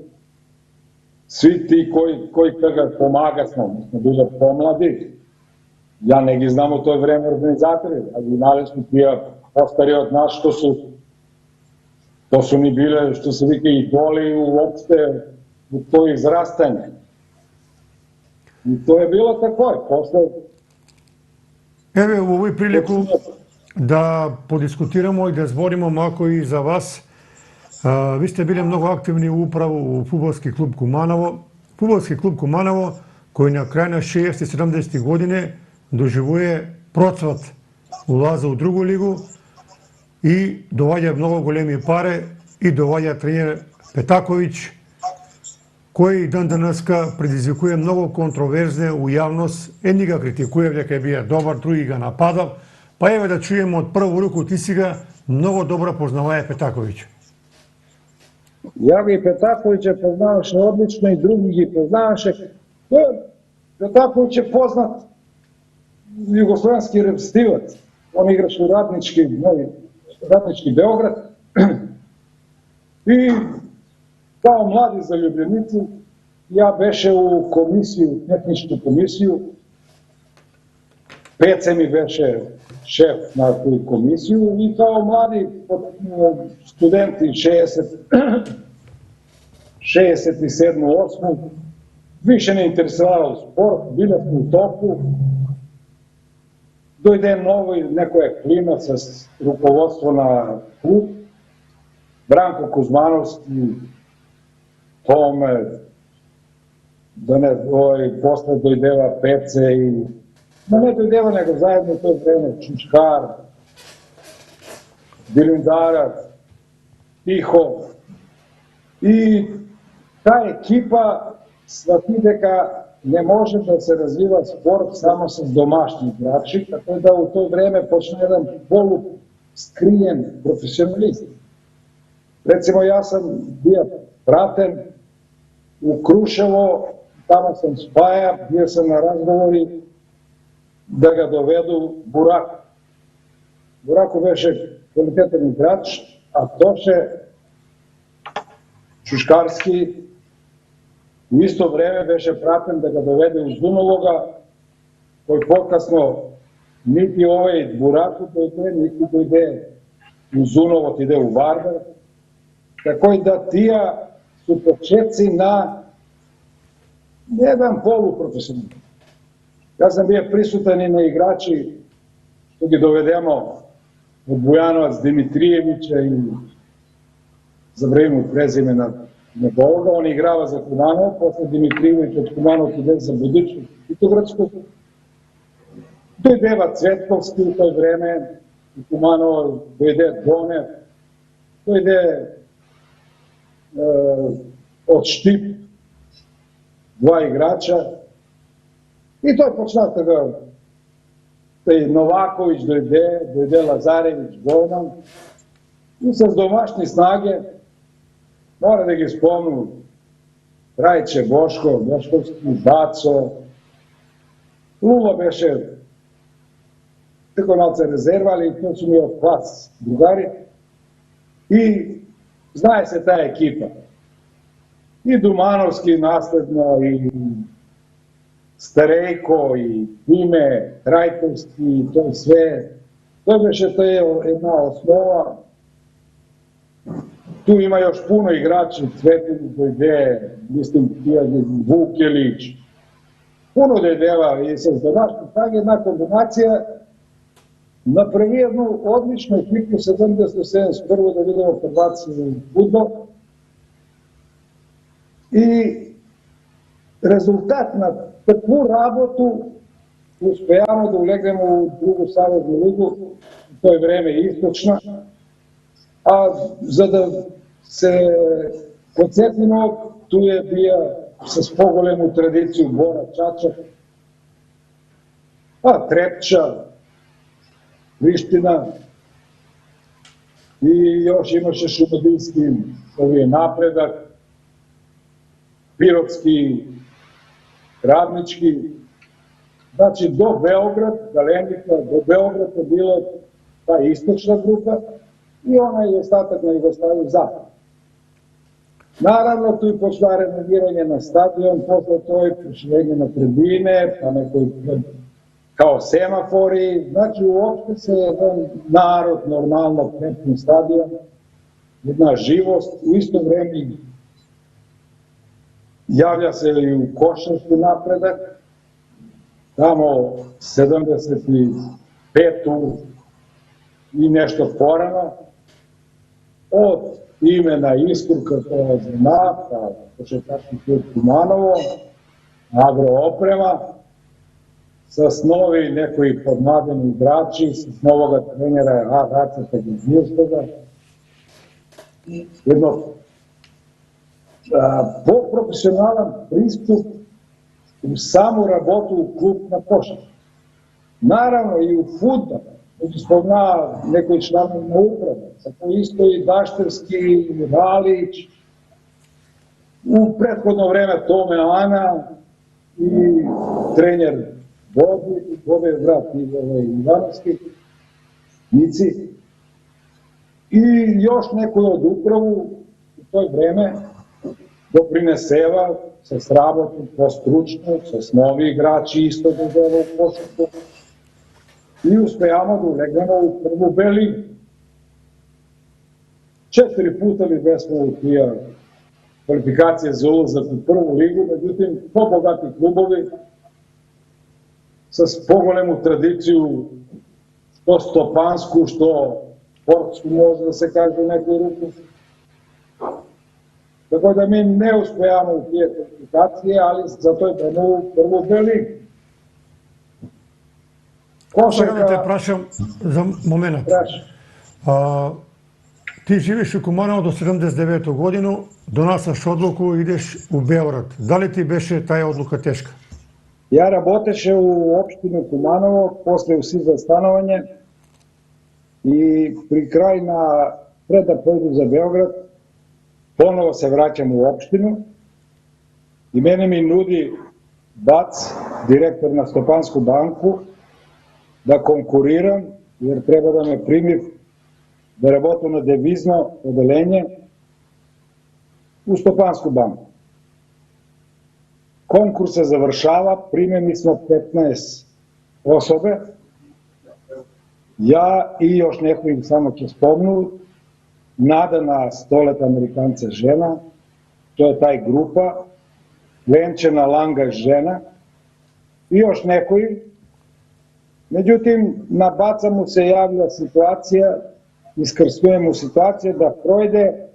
svi ti koji ga pomaga smo bili pomladi, ja neki znam u toj vreme organizatori, ali imali smo tija postari od nas to su ni bile, što se vike, idoli uopšte u to izrastanje. I to je bilo tako, posle... Evo u ovoj priliku da podiskutiramo i da zborimo malo i za vas. Vi ste bili mnogo aktivni upravo u Fudbalski klub Kumanovo. Fudbalski klub Kumanovo koji na kraju na 60-70 godine doživuje procvat ulaza u drugu ligu i dovađa mnogo големи pare i dovađa trener Petaković koji dan daneska предизвикuje mnogo kontroverzne u javnost. Едни ga критикуе дека бија добар, други ga нападав. Па еве да чуеме од прву руку, ти си ga mnogo dobro познаваја Петаковиќ. Ja ga i Petakovića poznavaše odlično i drugi gi poznavaše. Petaković je poznat jugoslovenski repstivac. On igraše u Radnički Beograd. I kao mladi zaljubljenici ja beše u komisiju, tehničku komisiju. Pece mi beše šef na tu komisiju i kao mladi studenti 67. 8. više ne interesovalo sport, bili smo u toku. Dojde neko je klima sa rukovodstvo na klub, Branko Kuzmanovski, Tome, posle dojdeva Pece i ne dojdeva nego zajedno to vreme, Čučkar, Dilindarac, Tiho i ta ekipa shvati дека ne može da se razviva sport samo sa domašnjim igrači, tako da u to vreme počne jedan poluskrijen profesionalist. Recimo, ja sam bio praten u Kruševo, tamo sam spaja, bio sam na razgovori da ga dovedu Buraku. Buraku beše kvalitetan igrač, a Toše Čuškarski u isto vreme beše praten da ga dovede uz Dunovoga, koji pokasno niti ovaj Buraku dojde, niti dojde u Zunovot, ide u Vardar. Tako i da tija su početci na jedan poluprofesionalni. Ja sam bio prisutan i na igrači što gi dovedemo od Bujanovac Dimitrijevića i zabrevimo prezimena Neboga. On igrava za Kumanov, posle Dimitrijević od Kumanov ide za Budućnost Titogradsku. Dojdeva Cvetkovski u toj vreme, u Kumanov dojde Donev, dojde od Štip, dva igrača. I to je počnata da Novaković dojde Lazarević, golman. I sa domašnje snage, mora da ga spomnu, Rajiće Boško, Boškovski, Baco, Lulo beše tako malce rezerva, ali to su mi od klas drugari. I znaje se ta ekipa. I Dumanovski nasledno, i Starejko, i Time, Trajkovski, to sve. To beše, to je jedna osnova. Tu ima još puno igrača, Cvetini, Dojde, mislim, Vukelić, puno dedeva i sa domašnje snage, jedna kombinacija napravi jednu odličnu ekipu 70-71 da vidimo prvaciju fudbal. I rezultat na takvu rabotu uspejamo da ulegnemo u drugu saveznu ligu, u to je vreme istočna, a za da se podsjetimo, tu je bio sa spogolemu tradiciju Bora Čačak, pa Trepča, Priština i još imaše Šumadijski napredak, Pirotski, Radnički, znači do Beograd, Galenika, do Beograda bila ta istočna grupa i ona je ostatak na Jugoslaviju zapad. Naravno, tu je pošla renoviranje na stadion, posle to je proširenje na tribine, pa nekoj kao semafori, znači uopšte se jedan narod normalno prepun stadion, jedna živost, u isto vreme javlja se i u košarski napredak, tamo 75. i nešto porano, od imena Iskurka koja zna, pa košarkaški klub Kumanovo, Agrooprema, sa snovi nekoji podmladeni igrači, sa novoga trenera Raceta Gizmirstoga, jedno profesionalan pristup u samu rabotu u klub na košarku. Naravno i u fudbal, spomna nekoj članovima uprave, tako isto i Dašterski, Ralić, u prethodno vreme Tome Ana i trener Bobe brat Ivanovski, Nici, i još nekoj od upravu u toj vreme doprineseva sa srabotom postručno, sa novi igrači isto dozeva u košarku i uspejamo da ulegnemo u prvu B ligu. 4 puta li besmo u tija kvalifikacije za ulazak u prvu ligu, međutim, to bogati klubovi sa pogolemu tradiciju, što stopansku, što sportsku, može da se kaže u nekoj ruku. Tako da mi ne uspejamo u tije kvalifikacije, ali zato je idemo u prvu B ligu. Сега да те прашам за момент. Ти живиш у Куманово до 79 годину, донасаш одлуку, идеш у Белград. Дали ти беше тая одлука тешка? Ja работеше u opštinu Kumanovo, posle u SIZ za stanovanje i pri kraj pred da pojedu za Beograd, ponovo se vraćam u opštinu i mene mi nudi Bac, direktor na Stopansku banku, da konkuriram, jer treba da me primi da rabotam na devizno odelenje u Stopansku banku. Konkurs se završava, primjeni smo 15 osobe, ja i još neko im samo će spomnu, Nadana Stoleta Amerikanca žena, to je taj grupa, Lenčena Langa žena i još nekoji. Međutim, na Baca mu se javlja situacija, iskrsnuje mu situacija da projde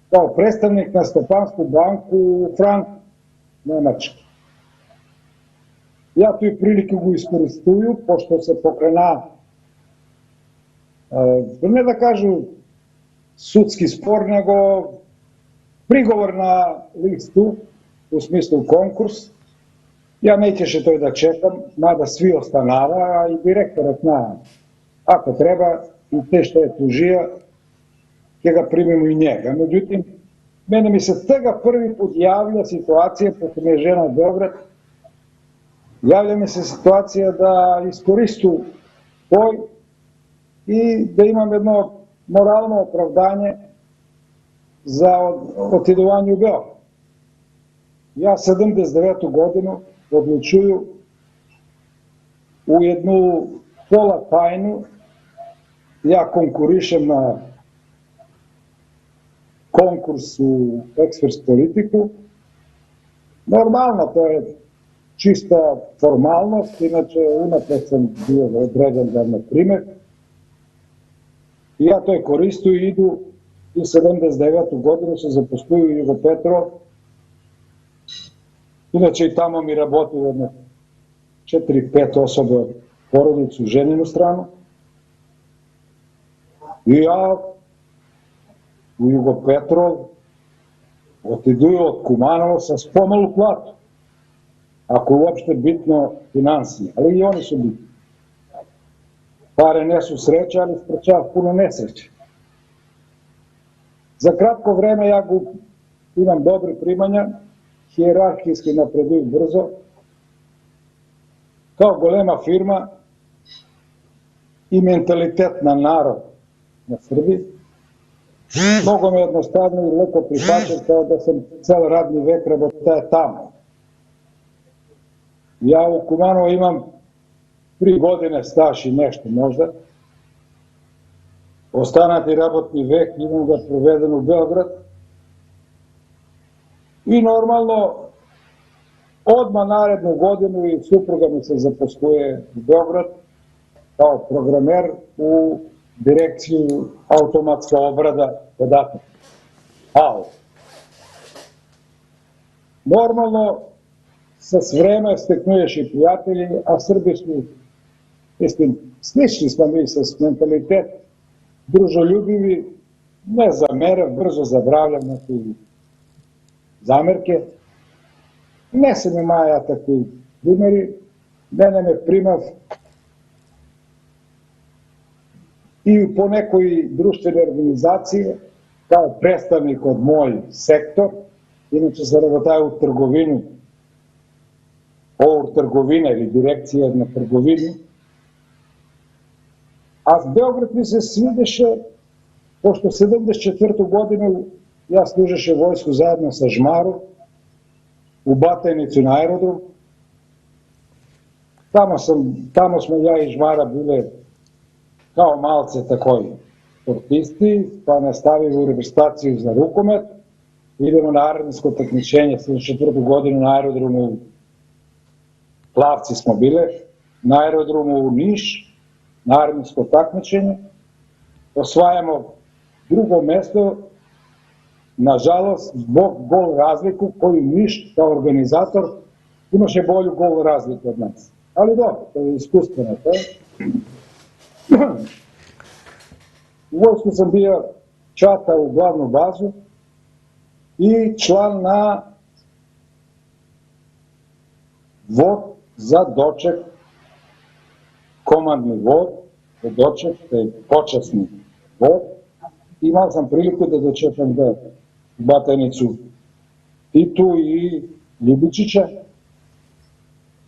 kao predstavnik na Stopansku banku u Franku, Nemački. Ja tu i prilike go iskoristuju, pošto se pokrena, ne da kažu sudski spor, nego prigovor na listu, u smislu konkurs. Ja najčešće to i da čekam, mada svi ostanava, a i direktor zna, ako treba, i te što je tužija, ќе ga primimo i njega. Međutim, mene mi se tega prvi put javlja situacija, pošto mi je žena u Beograd, javlja mi se situacija da iskoristu tvoj i da imam jedno moralno opravdanje za otidovanje u Beograd. Ja 79. godinu odlučuju u jednu pola tajnu, ja konkurišem na konkurs u Ekspres politiku. Normalno, to je čista formalnost, inače unapred sam bio određen da me prime. I ja to je koristu i idu i 79. godinu se zaposluju u Jugopetrol. Inače i tamo mi rabotaju jedno 4-5 osobe od porodicu, ženinu stranu. I ja u Jugopetrol otiduju od Kumanova sa spomalu platu. Ako je uopšte bitno finansije, ali i oni su bitni. Pare ne su sreća, ali sprečava puno nesreće. Za kratko vreme ja imam dobre primanja, hijerarhijski napreduju brzo, kao golema firma i mentalitet na narod na Srbiji. Mnogo me jednostavno i leko prihvaćam kao da sam cel radni vek rabotaje tamo. Ja u Kumanovu imam 3 godine staž i nešto možda. Ostanati rabotni vek, imam ga proveden u Beograd. I normalno, odmah narednu godinu i supruga mi se zaposluje u Beograd kao programer u direkciju automatska obrada podataka. Normalno, sa vreme steknuješ i prijatelji, a Srbi su, mislim, slični smo mi sa mentalitet, družoljubivi, ne zameram, brzo zabravljam neke zamerke. Ne se mi maja takvi primjeri, mene me primav i po nekoj društvene organizacije, kao predstavnik od moj sektor, inače se rabotaje u trgovinu, ovo trgovina ili direkcija na trgovini. A Beograd mi se svideše, pošto 74. godinu ja služeše vojsku zajedno sa Žmarom, u Batajnicu na aerodrom. Tamo smo ja i Žmara bile kao malce takoji sportisti, pa nastavili u reprezentaciju za rukomet. Idemo na aerodromsko takmičenje, 74. godinu na aerodromu u Plavci smo bile, na aerodromu u Niš, na aerodromsko takmičenje. Osvajamo drugo mesto, nažalost, zbog gol razliku koju Niš kao organizator imaše bolju gol razliku od nas. Ali dobro, to je iskustveno to. U vojsku sam bio čata u glavnu bazu i član na vod za doček, komandni vod, za doček, to je počasni vod. Imao sam priliku da dočekam da Batajnicu Titu i Ljubičića.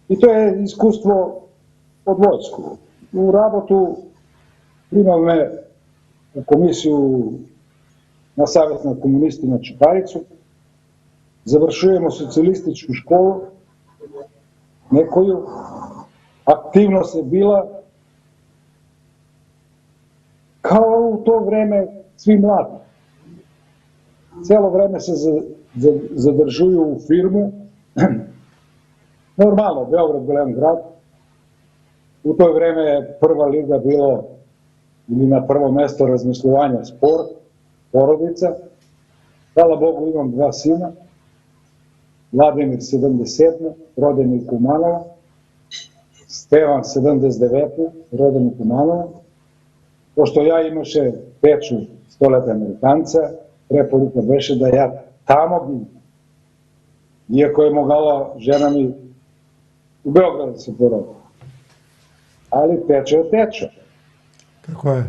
I to je iskustvo od vojsku. U rabotu primao me u komisiju na Savjet na komunisti na Čukaricu. Završujemo socijalističku školu, nekoju. Aktivnost je bila kao u to vreme svi mladi. Celo vreme se zadržuju u firmu. Normalno, Beograd je jedan grad. U to vreme je prva liga bilo, ili na prvo mesto razmišljavanja, sport, porodica. Hvala Bogu, imam 2 sina. Vladimir 77. roden u Kumanova. Stevan 79. roden u Kumanova. Pošto ja imaše peču 100-leta Amerikanca, preporuka beše da ja tamo bi, iako je mogala žena mi u Beogradu se porodio. Ali teče je teče. Tako je.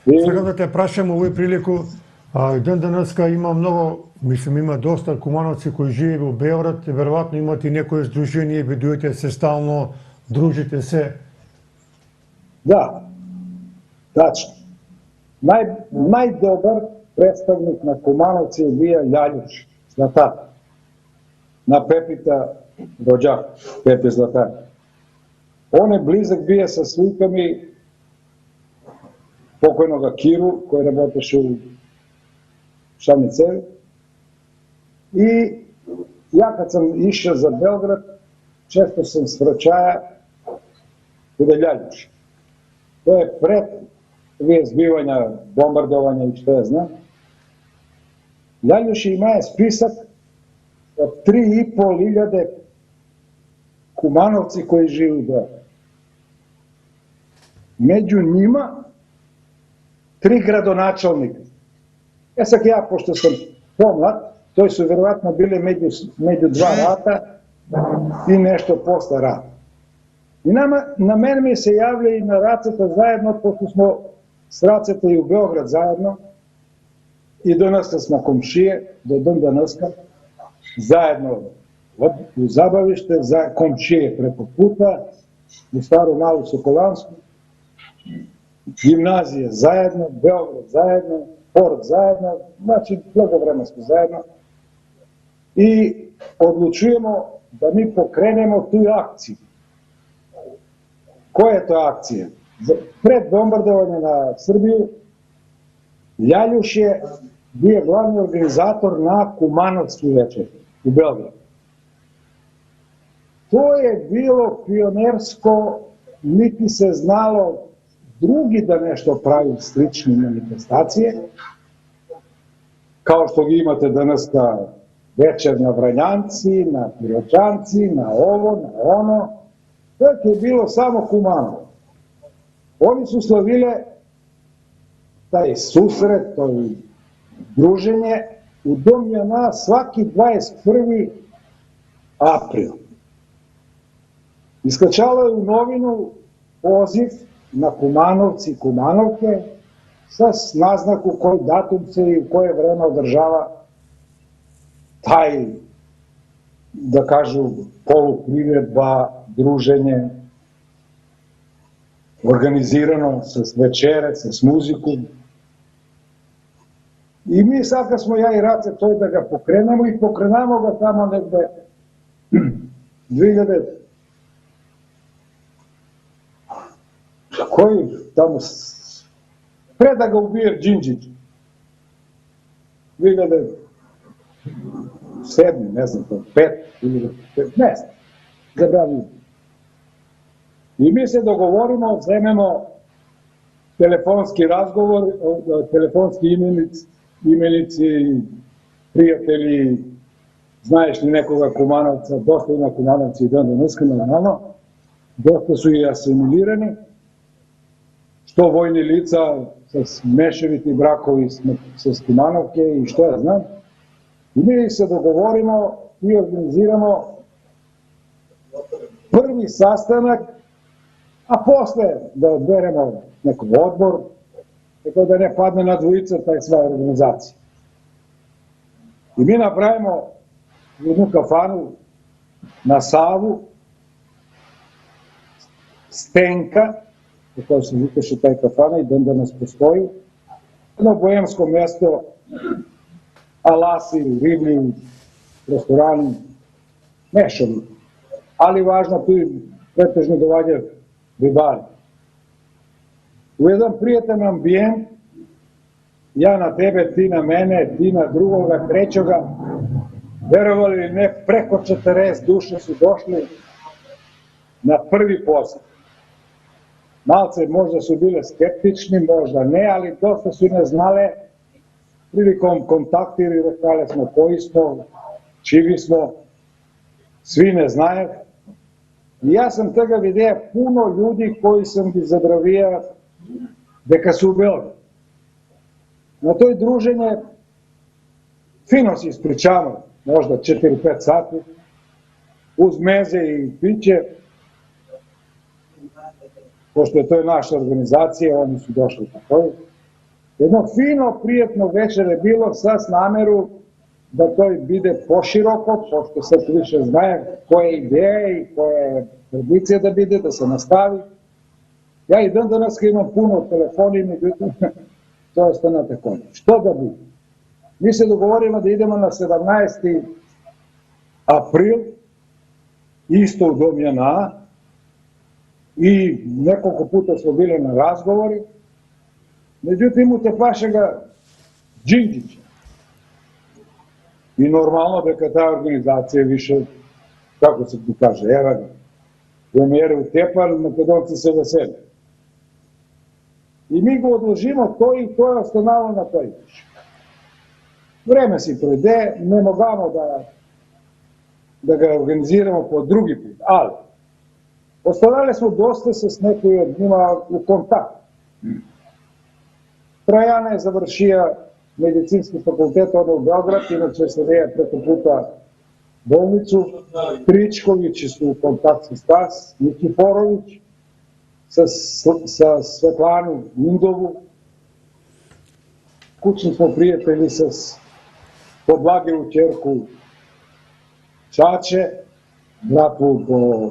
I Сега да те прашам овој прилику, ден денеска има многу, мислам има доста кумановци кои живеат во Београд, веројатно имате некое здружение, бидујете се стално, дружите се. да, тачно. Најдобар представник на кумановци е бија Љаљуш Златар. На Пепита роđак, Пепе Златар. Он е близък бија со свиками покојнога Киру, кој работеше у Шамицеви. И ја кад сам ишao за Белград, често сам сврачаја каде Љаљуш. Тоа е пред овие збивања, бомбардовања и што ја знам. Љаљуш имае список од 3.500 кумановци кои живеат у Белград. Меѓу нима 3 градоначалника. Сак ја, пошто сам помлад, тој су веројатно биле меѓу 2 рата и нешто после рата. И на мен ми се јавлja и на рацата заедно, пошто смо с рацата и у Београд заедно, и денеска сме комшије, до ден денеска, заедно у забавиште, за комшије преко пута, у Стару Малу Соколанску, гимназија заедно, Београд заедно, спорт заедно, значи много време сме заедно. И одлучуваме да ми покренемо туј акција. Која е тоа акција? Пред бомбардовање на Србија, Љаљуш е бие главни организатор на Кумановски вечер у Белград. Тоа е било пионерско, нити се знало други да нешто прави слични манифестации, као што ги имате денеска вечер на Врањанци, на Пирочанци, на ово, на оно. Тоа е било само Куманово. Они су славиле тај сусрет, тој дружење у Дом ЈНА сваки 21. април. Искачало е у новину позив на кумановци и кумановке с назнаку кој датум се и кое време одржава тај, да кажу, полуприредба, дружење, организирано с вечере, с музику. И ми сака смо ја и Раце тој да го покренемо и покренамо го тамо негде 2000 кој таму пред да го убие Џинџиќ 2007, не знам, 5 или 15, забравим. И ми се договоримо, земемо телефонски разговор, телефонски именици, пријатели, знаеш ли некога кумановца, доста има кумановци и ден денеска, нормално, доста су и асимилирани, што војни лица с мешевити бракови с кумановке и што ја знам. И ми се договоримо и организирамо први састанак, а после да одберемо некој одбор, така да не падне на двојица тај своја организација. И ми направимо едну кафану на Саву, Стенка, како се викаше тај кафана и ден денес постои, едно боемско место, аласи, рибни, ресторани, мешави. Али важно, тој претежно доаѓа рибари. У еден пријатен амбиент, ја на тебе, ти на мене, ти на другога, тречога, верували ли не, преко 40 души су дошли на први посет. Малце можда су биле скептични, можда не, али доста су не знале, приликом контактири, рекале смо кои смо, чиви смо, сви не знаев. И јас сам тега видеа пуно људи кои сам ги забравија дека су у Белград. На тој дружење фино се испричаваме, можда 4-5 сати, уз мезе и пиќе, pošto je to naša organizacija, oni su došli tako. Jedno fino, prijetno večer je bilo sa nameru da to bide poširoko, pošto sad više znaje koje ideje i koje tradicije da bide, da se nastavi. Ja i dan danas imam puno telefoni, međutim, to ostane tako. Što da bi? Mi se dogovorimo da idemo na 17. april, isto u Dom JNA, i nekoliko puta smo bili na razgovori. Međutim, u te pašega Đinđića. I normalno da kad ta organizacija više, kako se ti kaže, evo ga, premijere u Tepar, Makedonci se vesele. I mi ga odložimo to i to je ostanalo na toj više. Vreme si prede, ne mogamo da ga organiziramo po drugi put, ali ostavljali smo dosta se s nekoj od njima u kontakt. Trajana je završio medicinski fakultet, ono u Beograd, inače se veje preko puta bolnicu. Tričkovići su u kontaktu Stas, Nikiforović, sa Svetlanu Mindovu. Kućni smo prijatelji sa Podlagevu ćerku Čače, bratu po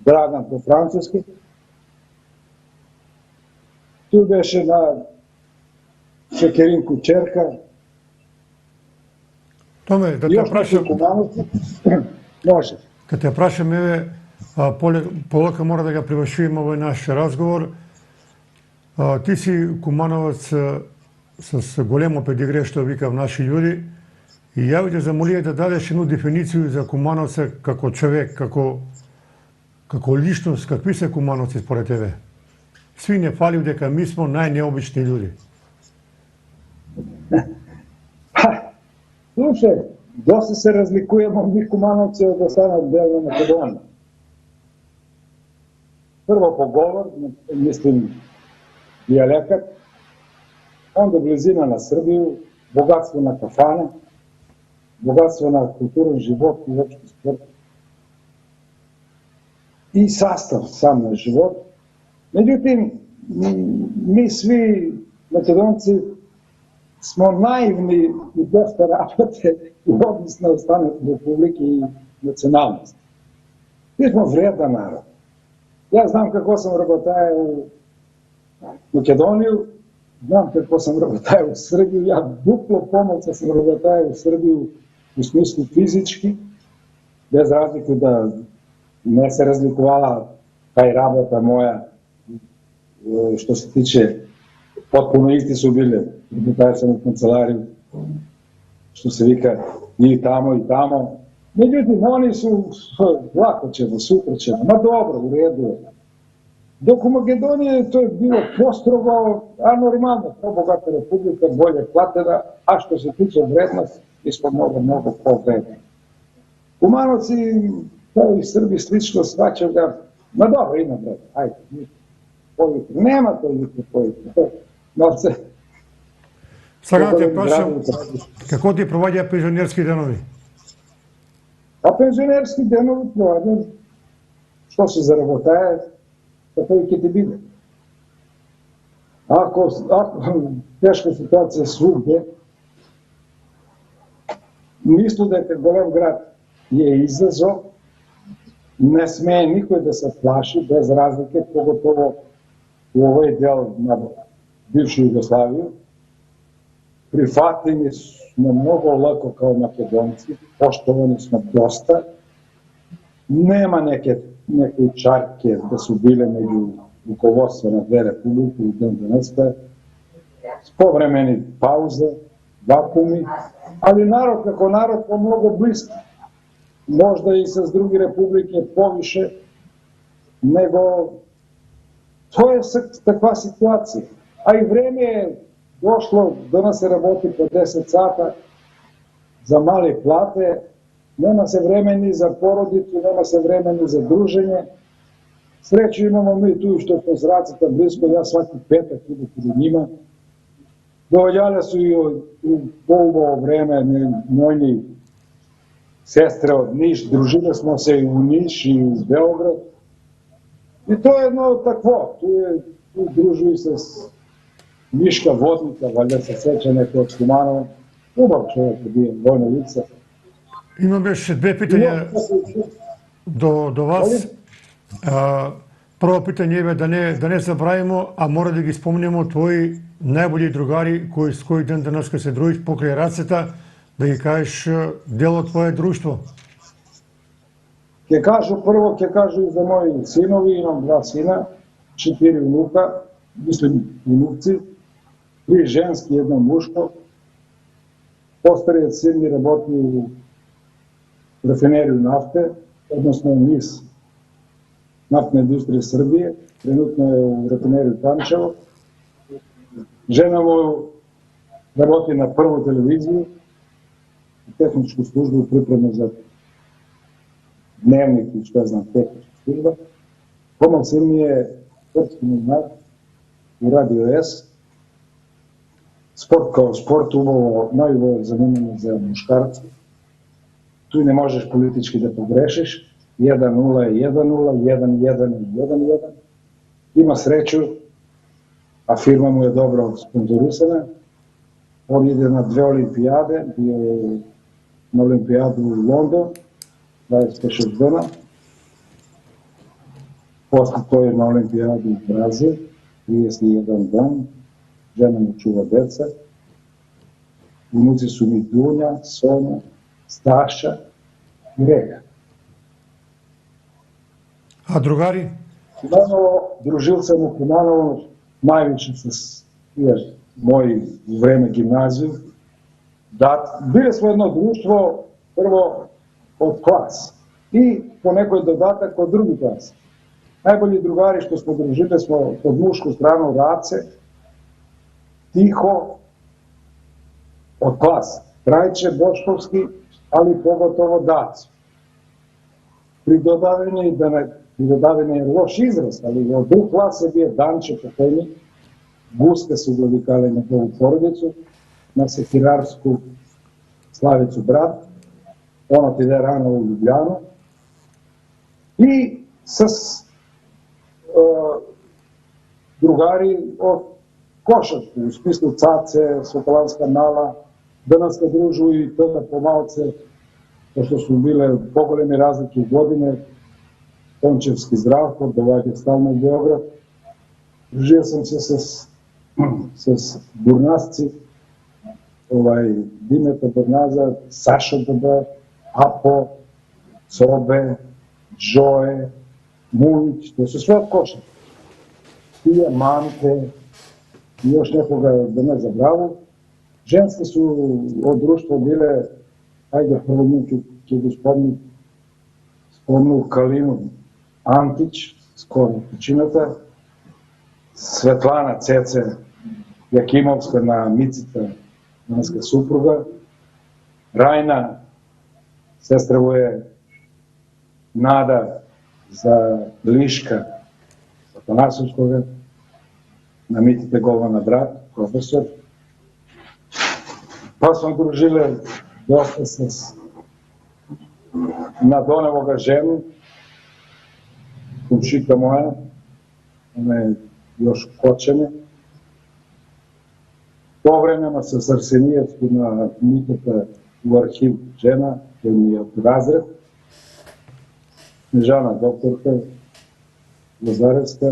Dragan po francuski. Tu beše na Šekerinku čerka. Томе, да те прашам, Може. Kad te prašam, полека мора да ga привършим овој наш разговор. Ти си кумановец с големо педигре, што викав наши људи. И ја ви те замолија да дадеш едну дефиниција за кумановца како човек, како личност, какви се кумановци според тебе? Сви не фалим дека ми смо најнеобични људи. Слушай, доста се разликujemo mi Kumanovci od ostatnog dela Makedonije. Prvo po govor, mislim dijalekat, onda blizina na Srbiju, bogatstvo na kafane, bogatstvo na kulturan život i opšti sport i sastav sam na život. Međutim, mi svi Makedonci smo naivni i dosta rabate u odnos na ostanak republike i nacionalnosti. Mi smo vredan narod. Ja znam kako sam rabotaja u Makedoniju, znam kako sam rabotaja u Srbiju, ja duplo pomoća sam rabotaja u Srbiju u smislu fizički, bez razliku da ne se razlikovala taj rabota moja, što se tiče, potpuno isti su bile. Rabotaja sam u kancelariju, što se vika i tamo. Međutim, oni su, lako ćemo, sutra ćemo, ma dobro, u redu. Dok u Makedoniji to je bilo postrogo, a normalno, bogata republika, bolje platena, a što se tiče vrednosti, mi smo mnogo povredni. Kumanovci, kao i Srbi, slično svačaju ga, ma dobro, ima vreda, ajde, nema to jutro pojutro, novce. Сега да те прашам, како ти проваѓа пензионерски денови? А пензионерски денови проваѓа, што се заработае, така и ќе ти биде. Ако тешка ситуација свугде, мислу дека голем град е изазов, не смее никој да се плаши, без разлика, поготово у овој дел на бивша Југославија. Прифатени сме много леко као македонци, поштовани сме доста. Нема некои чарке да су биле меѓу руководство на две републики и ден денеска. Повремени паузе, вакууми, али народ како народ по много близко. Можда и с други републики повише, него тоа е таква ситуација. А и време е дошло, danas se работи по 10 sata za male plate, nema se vremeni za porodicu, nema se vremeni za druženje. Sreću imamo mi tu što smo s Raceta blisko, ja svaki petak idu kod njima. Dovoljale su i po ovo vreme mojni sestre od Niš, družile smo se i u Niš i u Beograd. I to je jedno takvo, tu družuju se s Miška Vodnika, valjda se seća neko od Kumanova, ubav čovjek je bio, vojno lice. Imam još dve pitanja do vas. Prvo pitanje je da ne zabravimo, a mora da gi spomenemo tvoji najbolji drugari s koji dan danas kad se družiš pokraj raceta, da gi kažeš delo tvoje društvo. Ke kažu i za moji sinovi, imam 2 sina, 4 unuka, mislim unukci, 3 ženski, 1 muško. Postarijac sin mi raboti u rafineriju nafte, odnosno NIS, naftne industrije Srbije, trenutno je u rafineriju Pančevo. Žena mu raboti na Prvu televiziju, tehničku službu pripreme za dnevnik i što ja znam, tehnička služba. Pomak sin mi je sportski novinar u Radio S. Sport kao sport, najbolje zanimanje za muškarce. Tu ne možeš politički da pogrešiš. 1-0 je 1-0, 1-1 je 1-1. Ima sreću, a firma mu je dobro sponzorisana. On ide na 2 olimpijade, bio je na olimpijadu u London, 26 dana. Posle to je na olimpijadu u Brazil, 31 dan. Žena mu čuva deca. Unuci su mi Dunja, Sonja, Staša i Rega. A drugari? Družil sam u Kumanovu najviše sa moji u vreme gimnaziju. Bili smo jedno društvo prvo od klas i po nekoj dodatak od drugi klas. Najbolji drugari što smo družili smo pod mušku stranu Race, Tiho, od klasa. Trajče, Boškovski, ali pogotovo Dacu. Pridodavanje je loš izraz, ali od drugog klasa je Danče pokojnik, Guske su ga vikali na tovu porodicu, na sekirarsku Slavicu brat, ono ti ide rano u Ljubljanu. I sa drugari od košarku, u smislu Cace, Sokolanska Nala, danas ga družu i tada pomalce, pošto su bile pogoleme razlike u godine, Tončevski Zdravko, dovađa stalno u Beograd. Družio sam se sa Burnasci, Dimeta Burnaza, Saša Doba, Apo, Sobe, Džoje, Munić, to su sve od košarka. Tija, Mante, i još nekoga da ne zabravu. Ženske su od društva bile, ajde prvo ću ga spomnu Kalinu Antić, skoro većinata, Svetlana Cece Jakimovska na Micica, danska supruga, Rajna, sestra je Nada za Liška Atanasovskoga, na Mitite Govana brat, profesor. Pa smo družile dosta sa Nadonevoga ženu, kumšika moja, ona je još kočene. Povremeno sa Sarsenijevsku na Mitita u arhiv žena, koja mi je od razred. Snežana doktorka, Lazarevska.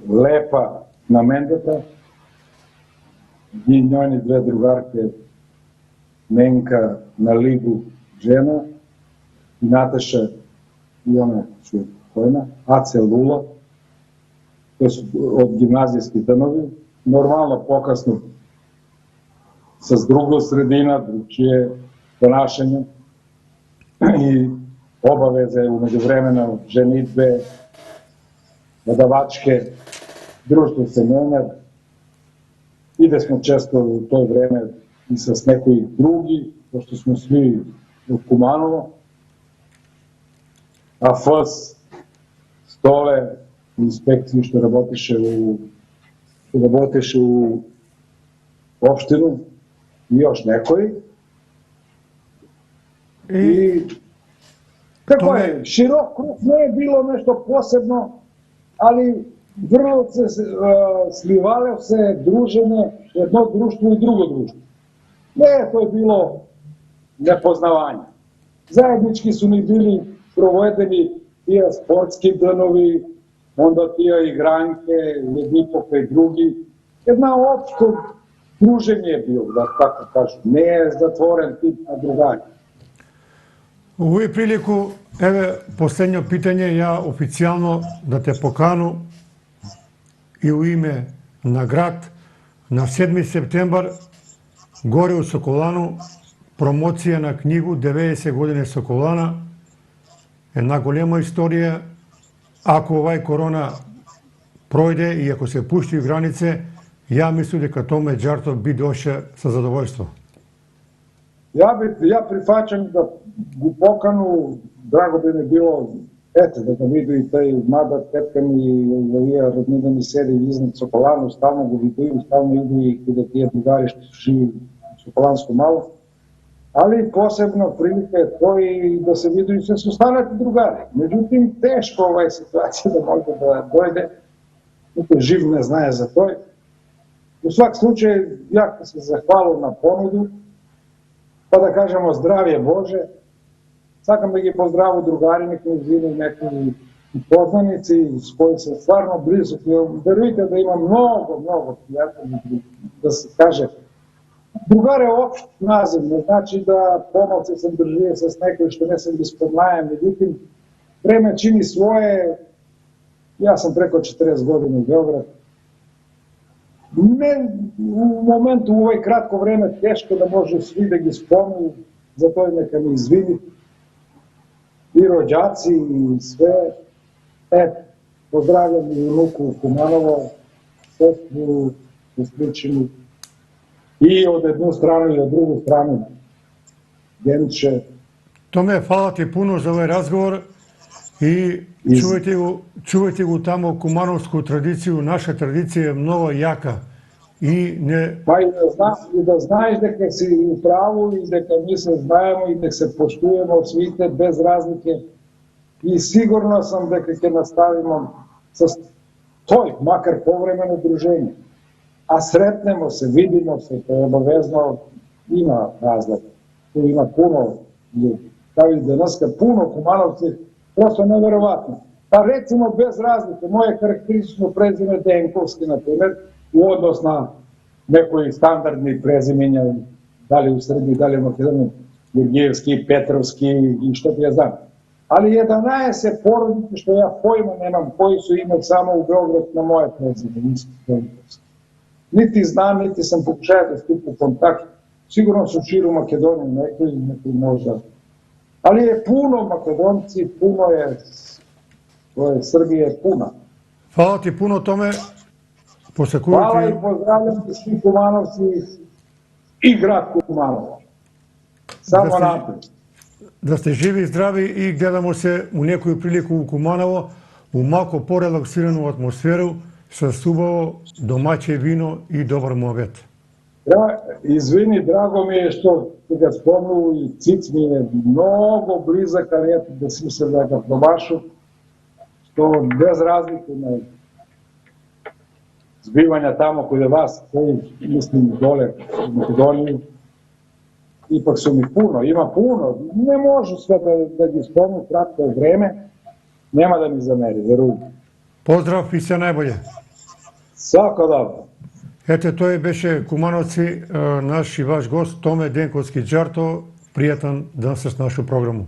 Lepa na Mendeta i njojni 2 drugarke, Nenka na Ligu žena i Nataša i ona su pojena, Ace Lula, to su od gimnazijskih danovi, normalno pokasno sa drugog sredina, drugčije ponašanje i obaveze umeđu vremena, ženitbe, vadavačke, društvo se menja. Ide smo često u to vreme i sa nekoj drugi, pošto smo svi od Kumanova, a FS, Stole, inspekciju što rabotiše u opštinu i još nekoj. I kako je, širok krug, nije bilo nešto posebno, ali vrlo se slivalo se druženje jedno društvo i drugo društvo. Ne, to je bilo nepoznavanje. Zajednički su mi bili provedeni tija sportski danovi, onda tija igranke, jedni popred drugi. Jedna opšto druženje je bilo, da tako kažu. Ne je zatvoren tip na druganje. U ovu priliku, еве, последно питање, ја официјално да те покану и у име на град на 7 септембар горе у Соколану промоција на книгу 90 години Соколана, една голема историја. Ако овај корона пројде и ако се пушти в границе, ја мислам дека Томе Џартов би доше со задоволство. Ja prihvaćam da go pokanu, drago bi mi bilo, eto, da ga vidu i taj mada tetka mi je rodnina mi sedi iznad Sokolanu, stalno ga vidu, stalno idu i kada tije drugari što živi u Sokolansku malo. Ali posebno prilike je to i da se vidu i sve su stanati drugari. Međutim, teško ova situacija da može da dojde, niko živ ne znaje za to. U svak slučaj, jako se zahvalu na ponudu, pa da kažemo zdravje Bože. Sakam da gi pozdravu drugari, neki izvini, neki poznanici s koji se stvarno blizu. Verujte da ima mnogo prijatelji, da se kaže. Drugar je opšt naziv, ne znači da pomalce sam držio se s nekoj što ne sam ispodnajem. Međutim, vreme čini svoje. Ja sam preko 40 godina u Beogradu. U momentu, u ovaj kratko vreme, teško da može svi da gi spomenu, zato je neka mi izvini. I rođaci i sve. Pozdravljam i unuku Kumanovo, sestru, sestričinu. I od jednu stranu i od drugu stranu Genče. Томе, фала ти пуно за овој разговор и чувајте го тамо кумановску традицију, наша традиција е многу јака. И не... Па и да знаеш дека си у праву и дека ми се знаемо и дека се поштуемо свите без разлike. И сигурно сам дека ќе наставимо со тој, макар повремено дружење. А сретнемо се, видимо се, тоа обавезно има разлика. Тоа има пуно ljudi. Kao i danas, puno Kumановци, просто невероятно. Па рецимо без разлike, моје карактеристично презиме Денковски, например, у однос на некои стандардни презимења, дали у Србiji, дали у Македонiji, Јургиевски, Петровски и што ти ја знам. Ali 11 porodice što ja pojma nemam, koji su imali samo u Beograd na moje prezime. Niti znam, niti sam pokušao da stupu u kontakt. Sigurno su širu Makedoniju, neki možda. Ali je puno Makedonci, puno je Srbije puna. Hvala ti puno tome. Hvala i pozdravljam svi Kumanovci i grad Kumanovo. Samo napred. Да сте живи и здрави и гледамо се у некоju прилику у Куманово, у малко порелаксирану атмосферу, со убаво домаќе вино и добар муабет. Извини, драго ми е што сега спомнул и Циц ми е много близък, а ето да си се да ga probašu, što bez razlike na zbivanja tamo kod vas, koji mislim dole u Makedoniji, ipak su mi puno, ima puno, ne možu sve da gi spomnu, kratko je vreme, nema da mi zameri, verujem. Поздрав и се најболje. Svako dobro. Ете, тој беше Кумановци, наш и ваш гост Томе Денковски Џартов. Пријатен да се с нашу програму.